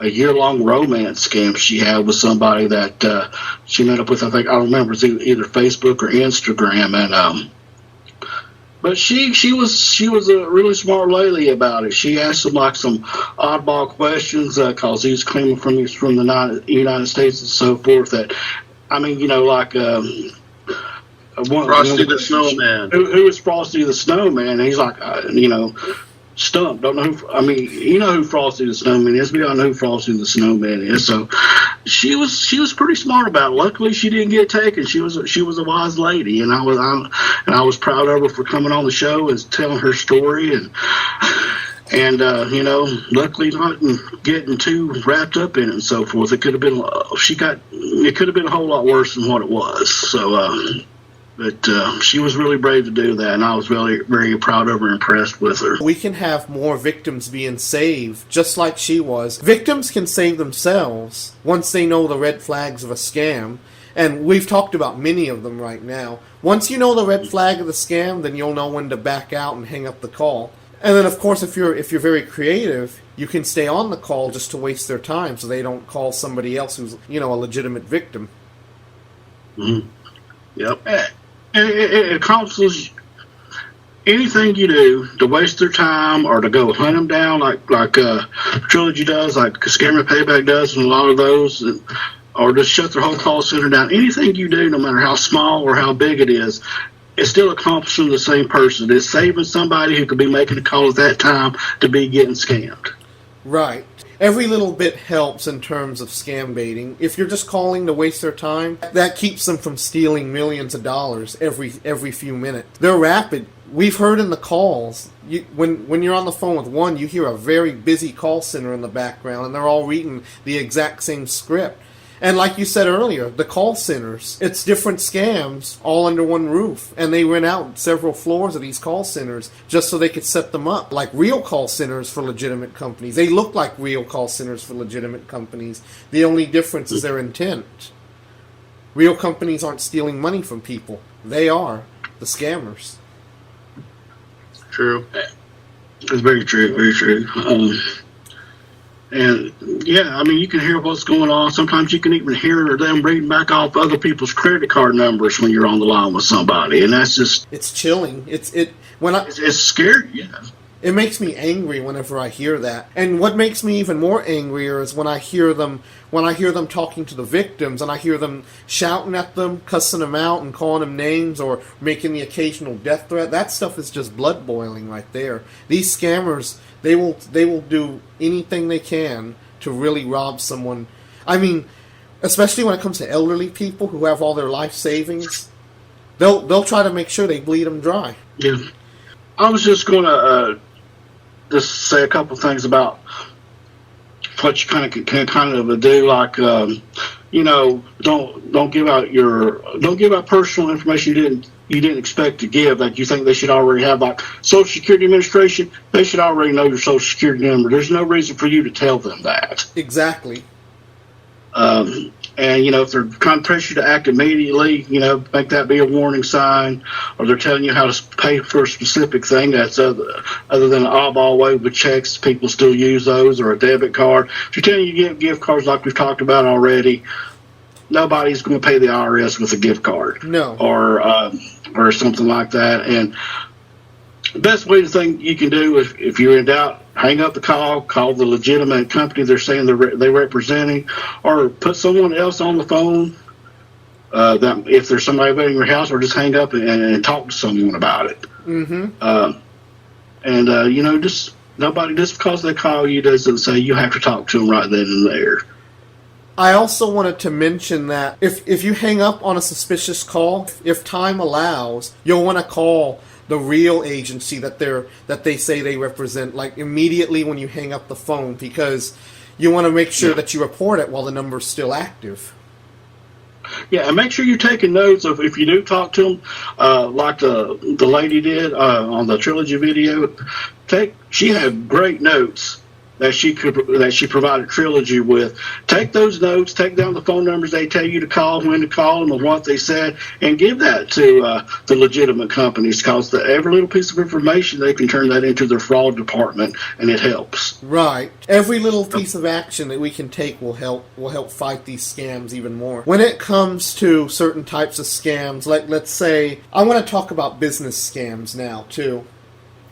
year-long romance scam she had with somebody that she met up with. I don't remember, it was either Facebook or Instagram, and but she was a really smart lady about it. She asked him some oddball questions because he was claiming from the United States and so forth. That, I mean, Frosty the Snowman. Who is Frosty the Snowman? And he's like, stumped. Don't know who. I mean, you know who Frosty the Snowman is. We all know who Frosty the Snowman is. So she was pretty smart about it. Luckily, she didn't get taken. She was a wise lady, and I was proud of her for coming on the show and telling her story, and luckily not getting too wrapped up in it and so forth. It could have been a whole lot worse than what it was. So. But she was really brave to do that, and I was really very proud of her and impressed with her. We can have more victims being saved, just like she was. Victims can save themselves once they know the red flags of a scam, and we've talked about many of them right now. Once you know the red flag of the scam, then you'll know when to back out and hang up the call. And then, of course, if you're very creative, you can stay on the call just to waste their time so they don't call somebody else who's, a legitimate victim. Mm-hmm. Yep. It accomplishes anything you do to waste their time or to go hunt them down like Trilogy does, like Scammer Payback does, and a lot of those, or just shut their whole call center down. Anything you do, no matter how small or how big it is, it's still accomplishing the same person. It's saving somebody who could be making a call at that time to be getting scammed. Right. Every little bit helps in terms of scam baiting. If you're just calling to waste their time, that keeps them from stealing millions of dollars every few minutes. They're rapid we've heard in the calls, when you're on the phone with one, you hear a very busy call center in the background, and they're all reading the exact same script. And like you said earlier, the call centers, it's different scams all under one roof. And they rent out several floors of these call centers just so they could set them up like real call centers for legitimate companies. They look like real call centers for legitimate companies. The only difference is their intent. Real companies aren't stealing money from people. They are the scammers. True. It's very true, very true. And yeah, I mean, you can hear what's going on. Sometimes you can even hear them reading back off other people's credit card numbers when you're on the line with somebody, and that's just, it's chilling. It's scary. Yeah. It makes me angry whenever I hear that. And what makes me even more angrier is when I hear them talking to the victims, and I hear them shouting at them, cussing them out, and calling them names, or making the occasional death threat. That stuff is just blood boiling right there. These scammers, they will do anything they can to really rob someone. I mean, especially when it comes to elderly people who have all their life savings, they'll try to make sure they bleed them dry. Yeah. I was just going to just say a couple things about what you kind of do, like don't give out personal information you didn't expect to give, that you think they should already have, like Social Security Administration. They should already know your Social Security number. There's no reason for you to tell them that. Exactly. And, if they're trying to press you to act immediately, make that be a warning sign, or they're telling you how to pay for a specific thing that's other than an oddball way with checks. People still use those, or a debit card. If you're telling you to give gift cards like we've talked about already, nobody's going to pay the IRS with a gift card. No. Or something like that. And the best way to think you can do, if you're in doubt, hang up the call the legitimate company they're saying they're representing, or put someone else on the phone. That if there's somebody in your house, or just hang up and talk to someone about it. Mm-hmm. Just because they call you doesn't say you have to talk to them right then and there. I also wanted to mention that if you hang up on a suspicious call, if time allows, you'll want to call the real agency that they say they represent, like immediately when you hang up the phone, because you want to make sure that you report it while the number's still active. Yeah, and make sure you're taking notes of, if you do talk to them, like the lady did on the Trilogy video. She had great notes that she provided Trilogy with. Take those notes, take down the phone numbers they tell you to call, when to call them, and what they said, and give that to the legitimate companies, because every little piece of information, they can turn that into their fraud department, and it helps. Right. Every little piece of action that we can take will help fight these scams even more. When it comes to certain types of scams, like let's say, I want to talk about business scams now too.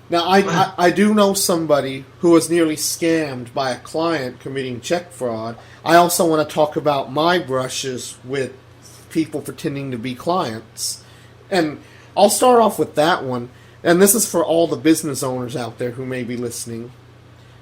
Now, I do know somebody who was nearly scammed by a client committing check fraud. I also want to talk about my brushes with people pretending to be clients. And I'll start off with that one. And this is for all the business owners out there who may be listening.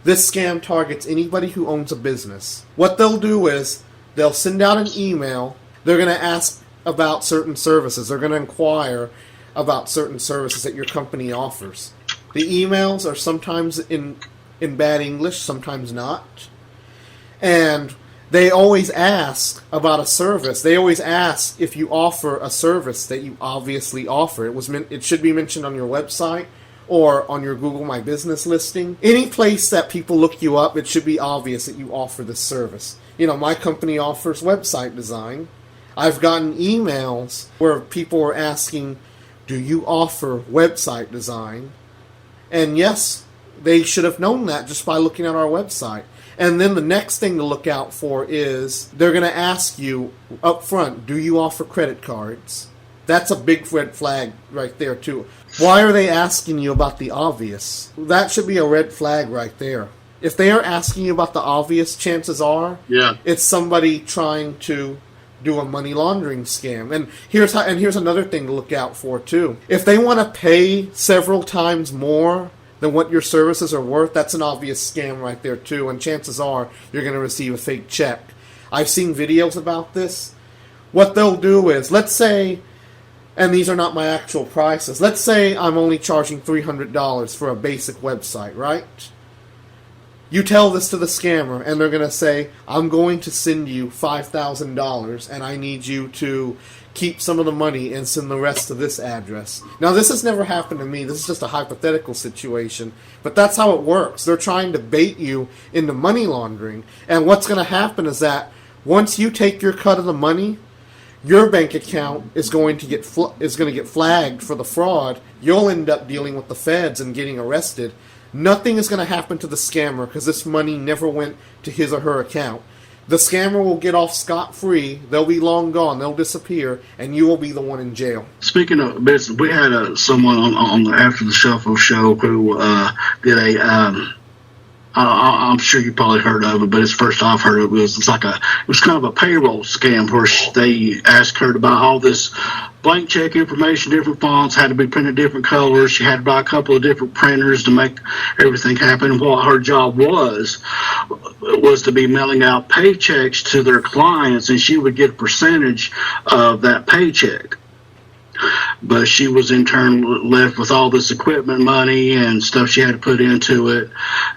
This scam targets anybody who owns a business. What they'll do is they'll send out an email. They're going to ask about certain services. They're going to inquire about certain services that your company offers. The emails are sometimes in bad English, sometimes not. And they always ask about a service. They always ask if you offer a service that you obviously offer. It should be mentioned on your website or on your Google My Business listing. Any place that people look you up, it should be obvious that you offer this service. My company offers website design. I've gotten emails where people are asking, do you offer website design? And yes, they should have known that just by looking at our website. And then the next thing to look out for is they're going to ask you up front, do you offer credit cards? That's a big red flag right there too. Why are they asking you about the obvious? That should be a red flag right there. If they are asking you about the obvious, chances are it's somebody trying to do a money laundering scam. And here's another thing to look out for too. If they want to pay several times more than what your services are worth, that's an obvious scam right there too, and chances are you're going to receive a fake check. I've seen videos about this. What they'll do is, let's say and these are not my actual prices. Let's say I'm only charging $300 for a basic website, right? You tell this to the scammer, and they're going to say, I'm going to send you $5,000, and I need you to keep some of the money and send the rest to this address. Now, this has never happened to me. This is just a hypothetical situation. But that's how it works. They're trying to bait you into money laundering. And what's going to happen is that once you take your cut of the money, your bank account is going to get flagged for the fraud. You'll end up dealing with the feds and getting arrested. Nothing is going to happen to the scammer because this money never went to his or her account. The scammer will get off scot-free. They'll be long gone. They'll disappear, and you will be the one in jail. Speaking of business, we had someone on the After the Shuffle show who did a. I'm sure you probably heard of it, but it's first I've heard of it. It was kind of a payroll scam where they asked her to buy all this blank check information, different fonts, had to be printed different colors. She had to buy a couple of different printers to make everything happen. And what her job was to be mailing out paychecks to their clients, and she would get a percentage of that paycheck. But she was in turn left with all this equipment money and stuff she had to put into it,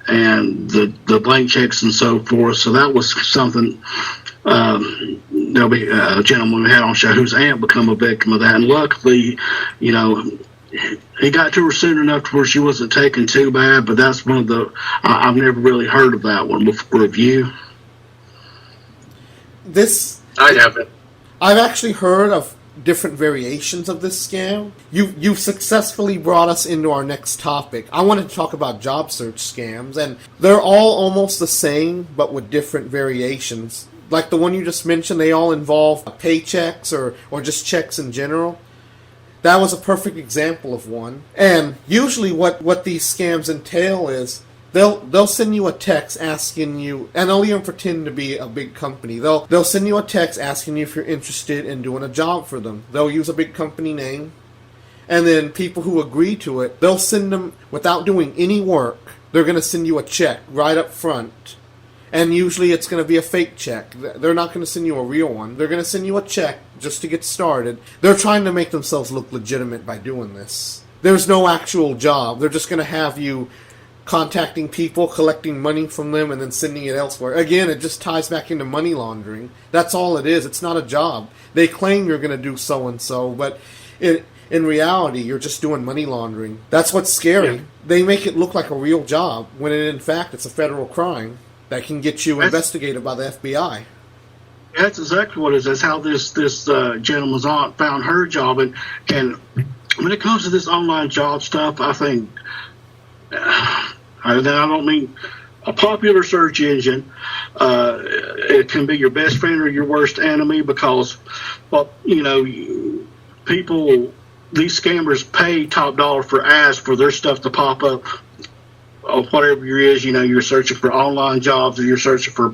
and the blank checks and so forth. So that was something. There'll be a gentleman we had on show whose aunt become a victim of that, and luckily, he got to her soon enough to where she wasn't taken too bad. But that's one of the I've never really heard of that one before. Have you? I haven't. I've actually heard of different variations of this scam. You've successfully brought us into our next topic. I wanted to talk about job search scams, and they're all almost the same, but with different variations. Like the one you just mentioned, they all involve paychecks or just checks in general. That was a perfect example of one. And usually what these scams entail is they'll send you a text asking you, and they'll even pretend to be a big company. They'll send you a text asking you if you're interested in doing a job for them. They'll use a big company name, and then people who agree to it, they'll send them, without doing any work, they're going to send you a check right up front. And usually it's going to be a fake check. They're not going to send you a real one. They're going to send you a check just to get started. They're trying to make themselves look legitimate by doing this. There's no actual job. They're just going to have you contacting people, collecting money from them, and then sending it elsewhere. Again, it just ties back into money laundering. That's all it is. It's not a job. They claim you're going to do so-and-so, but in reality, you're just doing money laundering. That's what's scary. Yeah. They make it look like a real job, when in fact it's a federal crime that can get you investigated by the FBI. That's exactly what it is. That's how this gentleman's aunt found her job. And when it comes to this online job stuff, I think... I don't mean a popular search engine. It can be your best friend or your worst enemy because, people, these scammers pay top dollar for ads for their stuff to pop up. Whatever it is, you're searching for online jobs or you're searching for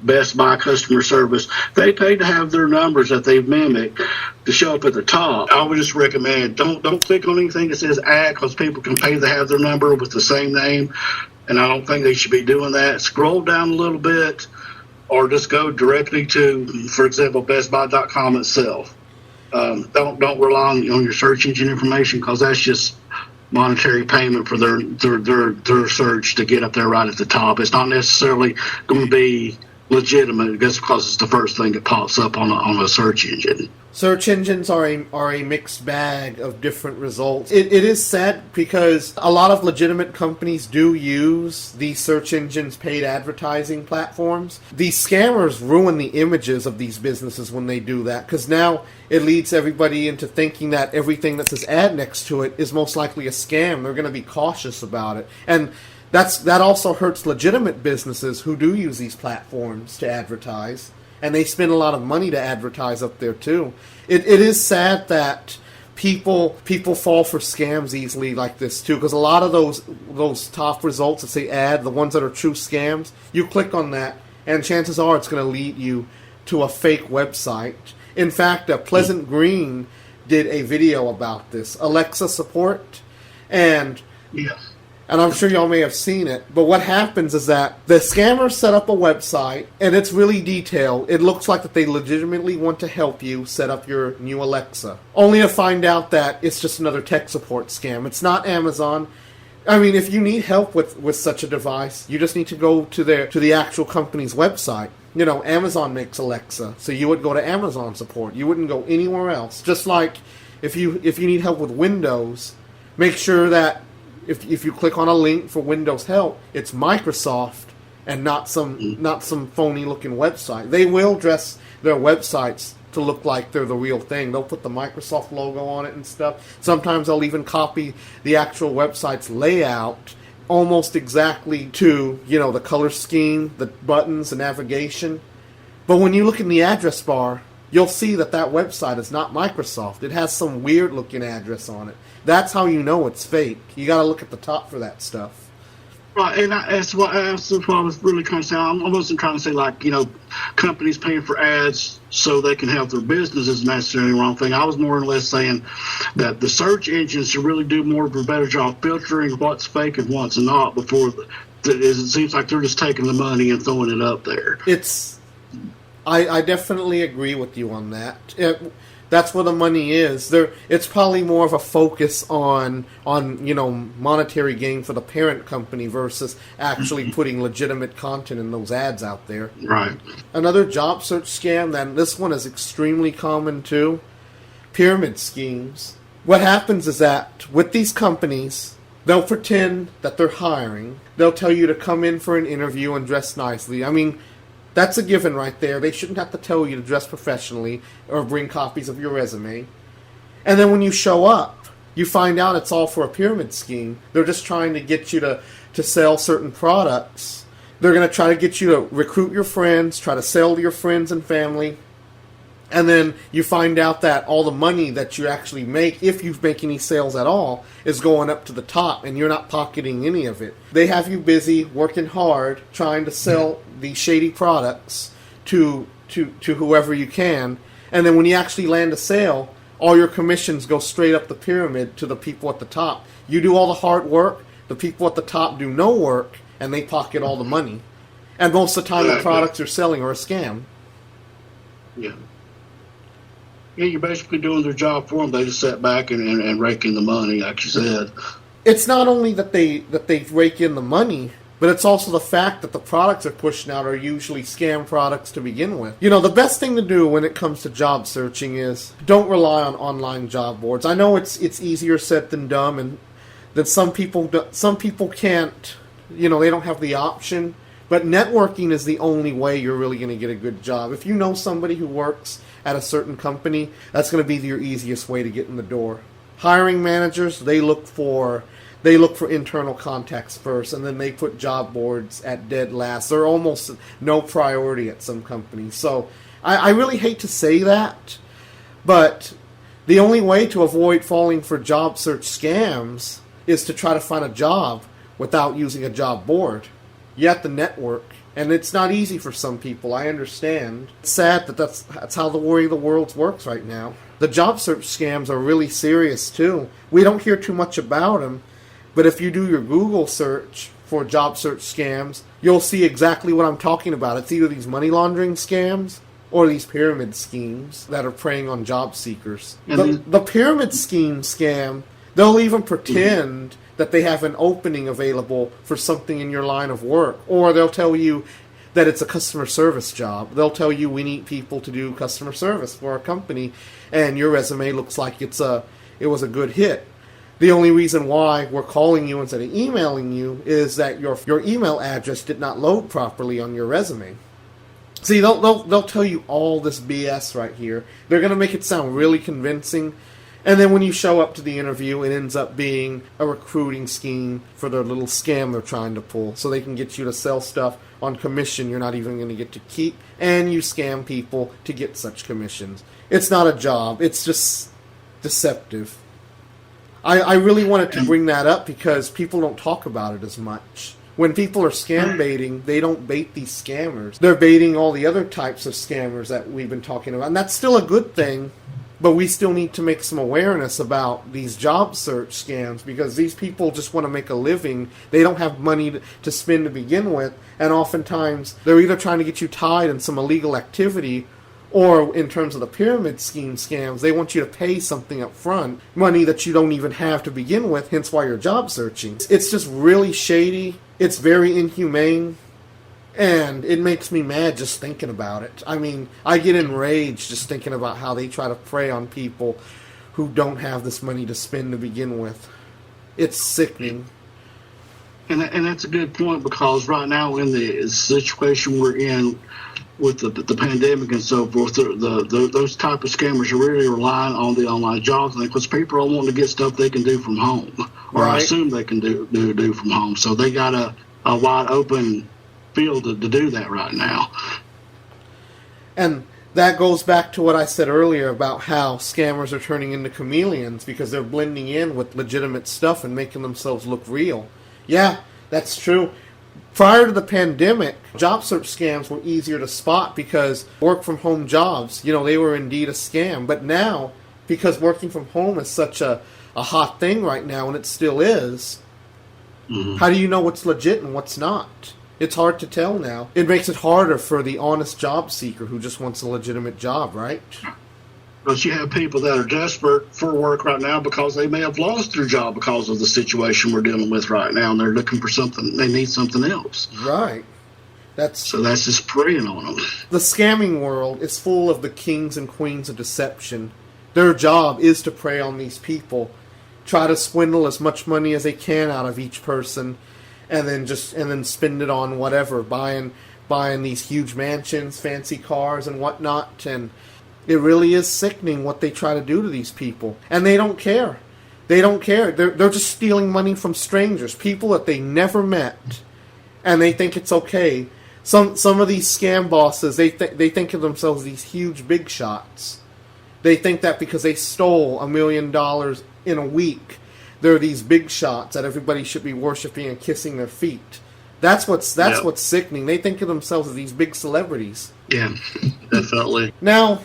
Best Buy customer service. They pay to have their numbers that they've mimicked to show up at the top. I would just recommend don't click on anything that says ad because people can pay to have their number with the same name, and I don't think they should be doing that. Scroll down a little bit or just go directly to, for example, BestBuy.com itself. Don't rely on your search engine information because that's just monetary payment for their search to get up there right at the top. It's not necessarily going to be legitimate just because it's the first thing that pops up on a search engine. Search engines are a mixed bag of different results. It is sad because a lot of legitimate companies do use these search engines' paid advertising platforms. These scammers ruin the images of these businesses when they do that, because now it leads everybody into thinking that everything that says ad next to it is most likely a scam. They're going to be cautious about it. And that also hurts legitimate businesses who do use these platforms to advertise. And they spend a lot of money to advertise up there too. It is sad that people fall for scams easily like this too, because a lot of those top results that say ad, the ones that are true scams, you click on that, and chances are it's going to lead you to a fake website. In fact, Pleasant Green did a video about this, Alexa support, and yes. And I'm sure y'all may have seen it. But what happens is that the scammers set up a website, and it's really detailed. It looks like that they legitimately want to help you set up your new Alexa. Only to find out that it's just another tech support scam. It's not Amazon. I mean, if you need help with such a device, you just need to go to the actual company's website. You know, Amazon makes Alexa, so you would go to Amazon support. You wouldn't go anywhere else. Just like if you need help with Windows, make sure that if you click on a link for Windows help, it's Microsoft and not some phony looking website. They will dress their websites to look like they're the real thing. They'll put the Microsoft logo on it and stuff. Sometimes they'll even copy the actual website's layout almost exactly to, you know, the color scheme, the buttons, the navigation. But when you look in the address bar, you'll see that website is not Microsoft. It has some weird looking address on it. That's how you know it's fake. You got to look at the top for that stuff. Right, and that's what I was really trying to say. I wasn't trying to say, like, you know, companies paying for ads so they can help their business isn't necessarily the wrong thing. I was more or less saying that the search engines should really do more of a better job filtering what's fake and what's not before it seems like they're just taking the money and throwing it up there. I definitely agree with you on that. That's where the money is. It's probably more of a focus on you know, monetary gain for the parent company versus actually putting legitimate content in those ads out there. Right. Another job search scam, then this one is extremely common too. Pyramid schemes. What happens is that with these companies, they'll pretend that they're hiring. They'll tell you to come in for an interview and dress nicely. I mean, that's a given right there. They shouldn't have to tell you to dress professionally or bring copies of your resume. And then when you show up, you find out it's all for a pyramid scheme. They're just trying to get you to sell certain products. They're going to try to get you to recruit your friends, try to sell to your friends and family. And then you find out that all the money that you actually make, if you make any sales at all, is going up to the top and you're not pocketing any of it. They have you busy, working hard, trying to sell these shady products to whoever you can. And then when you actually land a sale, all your commissions go straight up the pyramid to the people at the top. You do all the hard work, the people at the top do no work, and they pocket all the money. And most of the time the products you're selling are a scam. Yeah. Yeah, you're basically doing their job for them. They just sit back and rake in the money, like you said. It's not only that they rake in the money, but it's also the fact that the products they're pushing out are usually scam products to begin with. You know, the best thing to do when it comes to job searching is don't rely on online job boards. I know it's easier said than done, and that some people can't, you know, they don't have the option. But networking is the only way you're really going to get a good job. If you know somebody who works at a certain company, that's going to be your easiest way to get in the door. Hiring managers, they look for internal contacts first, and then they put job boards at dead last. They're almost no priority at some companies. So I really hate to say that, but the only way to avoid falling for job search scams is to try to find a job without using a job board. You have to network, and it's not easy for some people. I understand. It's sad that that's how the way the world works right now. The job search scams are really serious too. We don't hear too much about them, but if you do your Google search for job search scams, you'll see exactly what I'm talking about. It's either these money laundering scams or these pyramid schemes that are preying on job seekers. The pyramid scheme scam, they'll even pretend that they have an opening available for something in your line of work. Or they'll tell you that it's a customer service job. They'll tell you we need people to do customer service for our company, and your resume looks like it was a good hit. The only reason why we're calling you instead of emailing you is that your email address did not load properly on your resume. See, they'll tell you all this BS right here. They're going to make it sound really convincing. And then when you show up to the interview, it ends up being a recruiting scheme for their little scam they're trying to pull. So they can get you to sell stuff on commission you're not even going to get to keep. And you scam people to get such commissions. It's not a job. It's just deceptive. I really wanted to bring that up because people don't talk about it as much. When people are scam baiting, they don't bait these scammers. They're baiting all the other types of scammers that we've been talking about. And that's still a good thing. But we still need to make some awareness about these job search scams, because these people just want to make a living. They don't have money to spend to begin with, and oftentimes they're either trying to get you tied in some illegal activity, or in terms of the pyramid scheme scams, they want you to pay something up front, money that you don't even have to begin with, hence why you're job searching. It's just really shady. It's very inhumane. And it makes me mad just thinking about it. I mean, I get enraged just thinking about how they try to prey on people who don't have this money to spend to begin with. It's sickening. And that's a good point, because right now in the situation we're in with the pandemic and so forth, those type of scammers are really relying on the online jobs, because people are wanting to get stuff they can do from home, or Right. assume they can do from home. So they got a wide open field to do that right now. And that goes back to what I said earlier about how scammers are turning into chameleons, because they're blending in with legitimate stuff and making themselves look real. Yeah, that's true. Prior to the pandemic, job search scams were easier to spot because work from home jobs, they were indeed a scam. But now, because working from home is such a hot thing right now, and it still is, how do you know what's legit and what's not? It's hard to tell now. It makes it harder for the honest job seeker who just wants a legitimate job, right? But you have people that are desperate for work right now because they may have lost their job because of the situation we're dealing with right now, and they're looking for something. They need something else. Right. So that's just preying on them. The scamming world is full of the kings and queens of deception. Their job is to prey on these people, try to swindle as much money as they can out of each person, and then spend it on whatever, buying these huge mansions, fancy cars, and whatnot. And it really is sickening what they try to do to these people, and they don't care. They don't care. They're just stealing money from strangers, people that they never met, and they think it's okay. Some of these scam bosses, they think of themselves these huge big shots. They think that because they stole $1 million in a week, they're these big shots that everybody should be worshiping and kissing their feet. That's what's sickening. They think of themselves as these big celebrities. Yeah, definitely. Now,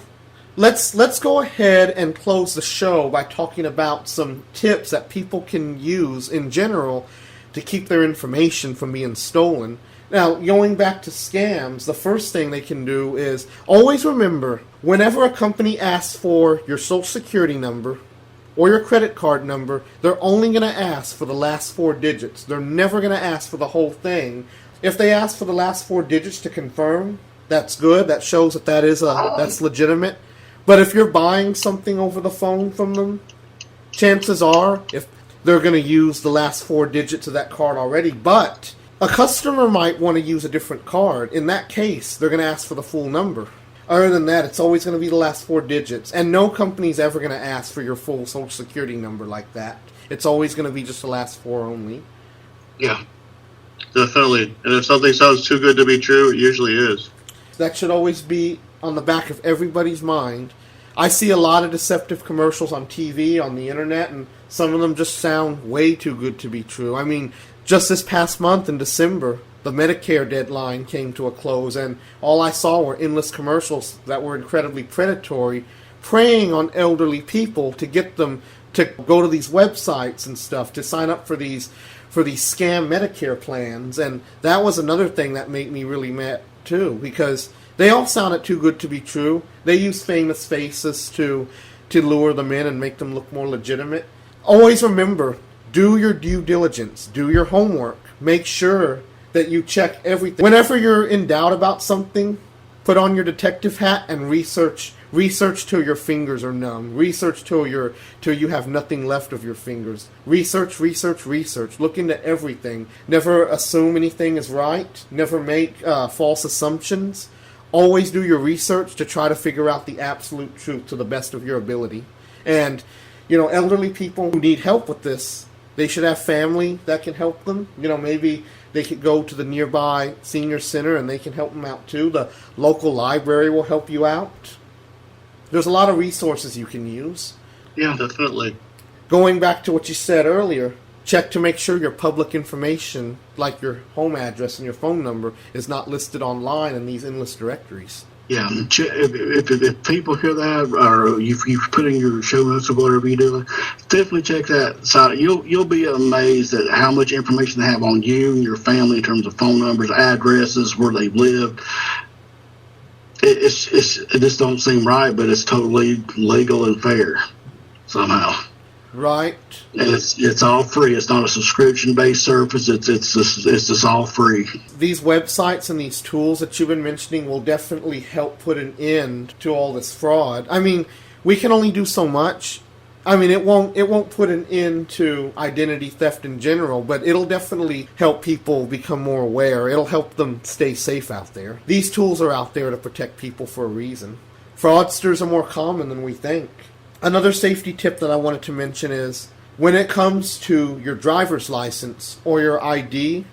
let's go ahead and close the show by talking about some tips that people can use in general to keep their information from being stolen. Now, going back to scams, the first thing they can do is always remember, whenever a company asks for your social security number or your credit card number, they're only going to ask for the last 4 digits. They're never going to ask for the whole thing. If they ask for the last 4 digits to confirm, that's good. That shows that that's legitimate. But if you're buying something over the phone from them, chances are if they're going to use the last 4 digits of that card already. But a customer might want to use a different card. In that case, they're going to ask for the full number. Other than that, it's always going to be the last 4 digits. And no company's ever going to ask for your full social security number like that. It's always going to be just the last 4 only. Yeah, Definitely. And if something sounds too good to be true, it usually is. That should always be on the back of everybody's mind. I see a lot of deceptive commercials on TV, on the internet, and some of them just sound way too good to be true. I mean, just this past month in December, the Medicare deadline came to a close, and all I saw were endless commercials that were incredibly predatory, preying on elderly people to get them to go to these websites and stuff to sign up for these scam Medicare plans. And that was another thing that made me really mad too, because they all sounded too good to be true. They use famous faces to lure them in and make them look more legitimate. Always remember, do your due diligence, do your homework, make sure that you check everything. Whenever you're in doubt about something, put on your detective hat and research till your fingers are numb. Research till you have nothing left of your fingers. Research. Look into everything. Never assume anything is right. Never make false assumptions. Always do your research to try to figure out the absolute truth to the best of your ability. And, elderly people who need help with this, they should have family that can help them. Maybe they could go to the nearby senior center and they can help them out too. The local library will help you out. There's a lot of resources you can use. Yeah, definitely. Going back to what you said earlier, check to make sure your public information, like your home address and your phone number, is not listed online in these endless directories. Yeah, if people hear that, or you put in your show notes or whatever you do, definitely check that site. You'll be amazed at how much information they have on you and your family in terms of phone numbers, addresses, where they live. It just don't seem right, but it's totally legal and fair somehow. Right. And it's all free. It's not a subscription-based service. It's just all free. These websites and these tools that you've been mentioning will definitely help put an end to all this fraud. I mean, we can only do so much. I mean, it won't put an end to identity theft in general, but it'll definitely help people become more aware. It'll help them stay safe out there. These tools are out there to protect people for a reason. Fraudsters are more common than we think. Another safety tip that I wanted to mention is, when it comes to your driver's license or your ID,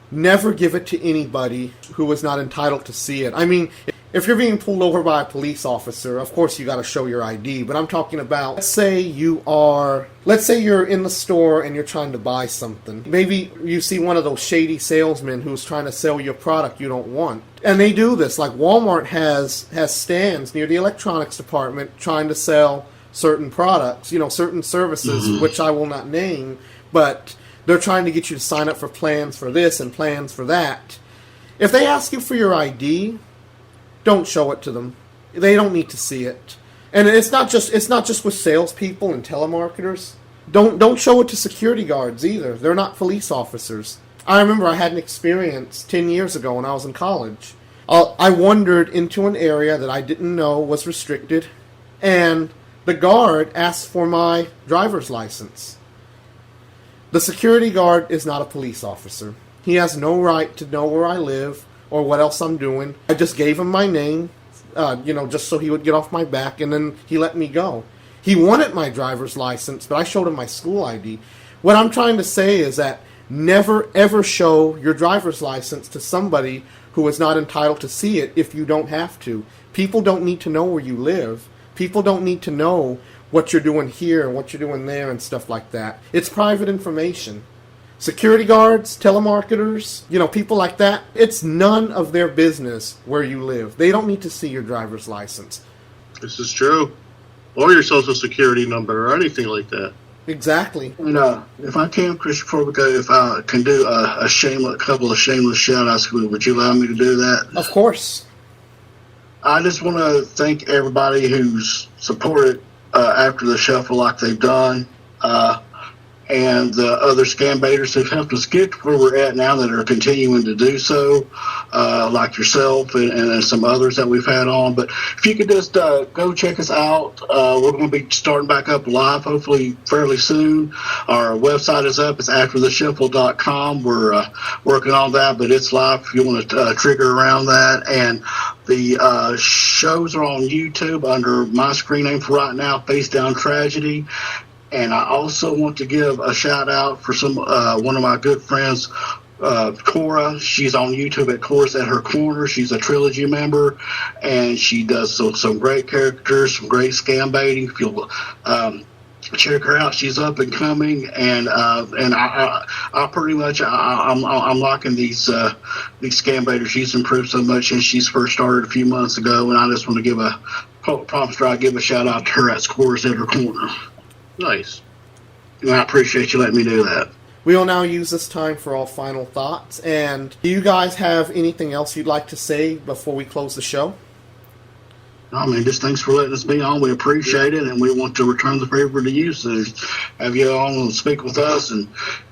never give it to anybody who is not entitled to see it. I mean, if you're being pulled over by a police officer, of course you got to show your ID, but I'm talking about, let's say you're in the store and you're trying to buy something. Maybe you see one of those shady salesmen who's trying to sell you a product you don't want. And they do this, like Walmart has stands near the electronics department trying to sell certain products, certain services, which I will not name, but they're trying to get you to sign up for plans for this and plans for that. If they ask you for your ID, don't show it to them. They don't need to see it. And it's not just with salespeople and telemarketers. Don't show it to security guards either. They're not police officers. I remember I had an experience 10 years ago when I was in college. I wandered into an area that I didn't know was restricted, and the guard asked for my driver's license. The security guard is not a police officer. He has no right to know where I live or what else I'm doing. I just gave him my name, just so he would get off my back, and then he let me go. He wanted my driver's license, but I showed him my school ID. What I'm trying to say is that never ever show your driver's license to somebody who is not entitled to see it if you don't have to. People don't need to know where you live. People don't need to know what you're doing here and what you're doing there and stuff like that. It's private information. Security guards, telemarketers, people like that, it's none of their business where you live. They don't need to see your driver's license. This is true. Or your social security number or anything like that. Exactly. And if I can, Chris, before we go, if I can do a couple of shameless shout-outs, would you allow me to do that? Of course. I just want to thank everybody who's supported after the shuffle like they've done, and the other scam baiters who've helped us get to where we're at now that are continuing to do so, like yourself and some others that we've had on. But if you could just go check us out. We're going to be starting back up live hopefully fairly soon. Our website is up. It's aftertheshuffle.com. We're working on that, but it's live if you want to trigger around that. And the shows are on YouTube under my screen name for right now, Facedown Tragedy. And I also want to give a shout out for one of my good friends, Cora. She's on YouTube at Cora's at Her Corner. She's a Trilogy member, and she does some great characters, some great scam baiting. If you'll check her out, she's up and coming, and I pretty much I'm liking these scam baiters. She's improved so much since she's first started a few months ago, and I just want to give a shout out to her at Cora's at Her Corner. Nice. And I appreciate you letting me do that. We will now use this time for all final thoughts. And do you guys have anything else you'd like to say before we close the show? I mean, just thanks for letting us be on. We appreciate it, and we want to return the favor to you. So have you on and speak with us and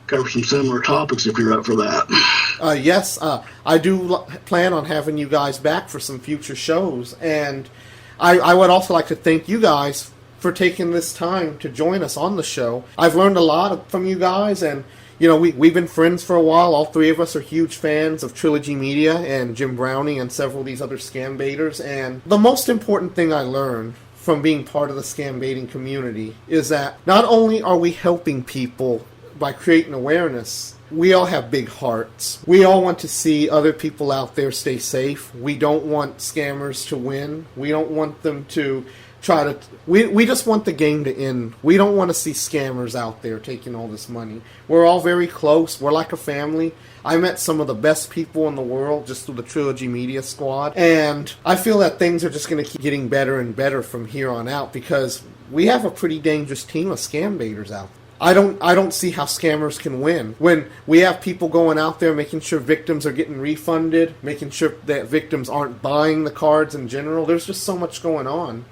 cover some similar topics if you're up for that. Yes, I do plan on having you guys back for some future shows. And I would also like to thank you guys for taking this time to join us on the show. I've learned a lot from you guys, and we've been friends for a while. All three of us are huge fans of Trilogy Media and Jim Browning and several of these other scam baiters. And the most important thing I learned from being part of the scam baiting community is that not only are we helping people by creating awareness, we all have big hearts. We all want to see other people out there stay safe. We don't want scammers to win. We don't want them to we just want the game to end. We don't want to see scammers out there taking all this money. We're all very close. We're like a family. I met some of the best people in the world just through the Trilogy Media Squad, and I feel that things are just going to keep getting better and better from here on out because we have a pretty dangerous team of scam baiters out there. I don't see how scammers can win when we have people going out there making sure victims are getting refunded, making sure that victims aren't buying the cards in general. There's just so much going on.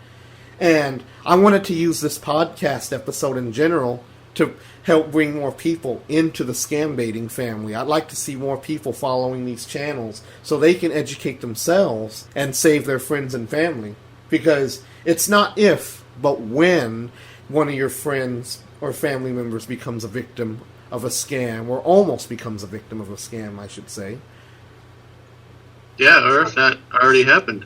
And I wanted to use this podcast episode in general to help bring more people into the scam baiting family. I'd like to see more people following these channels so they can educate themselves and save their friends and family. Because it's not if, but when one of your friends or family members becomes a victim of a scam, or almost becomes a victim of a scam, I should say. Yeah, or if that already happened.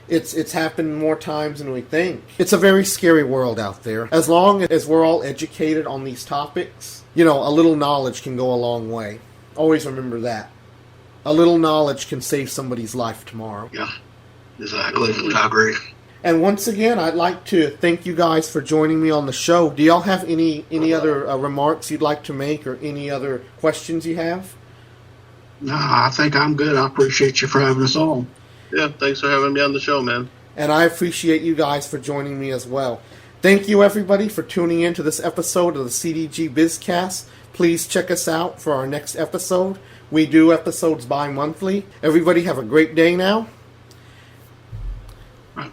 It's happened more times than we think. It's a very scary world out there. As long as we're all educated on these topics, a little knowledge can go a long way. Always remember that. A little knowledge can save somebody's life tomorrow. Yeah, exactly. I agree. And once again, I'd like to thank you guys for joining me on the show. Do y'all have any other remarks you'd like to make or any other questions you have? No, I think I'm good. I appreciate you for having us on. Yeah, thanks for having me on the show, man. And I appreciate you guys for joining me as well. Thank you, everybody, for tuning in to this episode of the CDG BizCast. Please check us out for our next episode. We do episodes bi-monthly. Everybody have a great day now.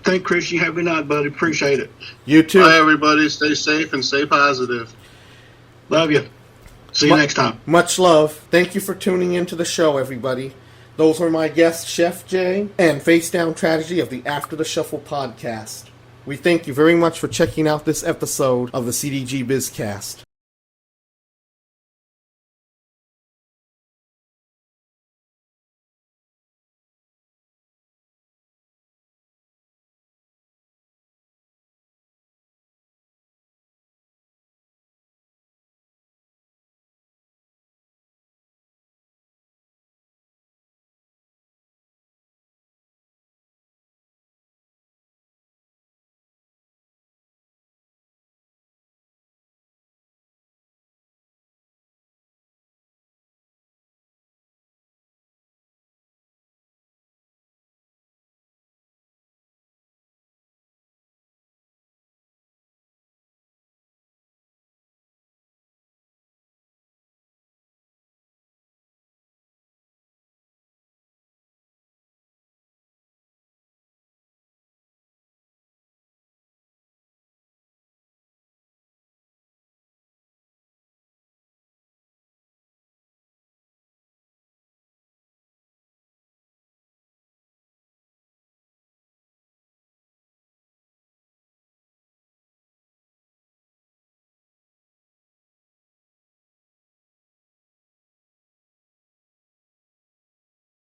Thank Chris. You have a good night, buddy. Appreciate it. You too. Bye, everybody. Stay safe and stay positive. Love you. See you next time. Much love. Thank you for tuning into the show, everybody. Those were my guests, Chef Jay and Facedown Tragedy of the After the Shuffle podcast. We thank you very much for checking out this episode of the CDG BizCast.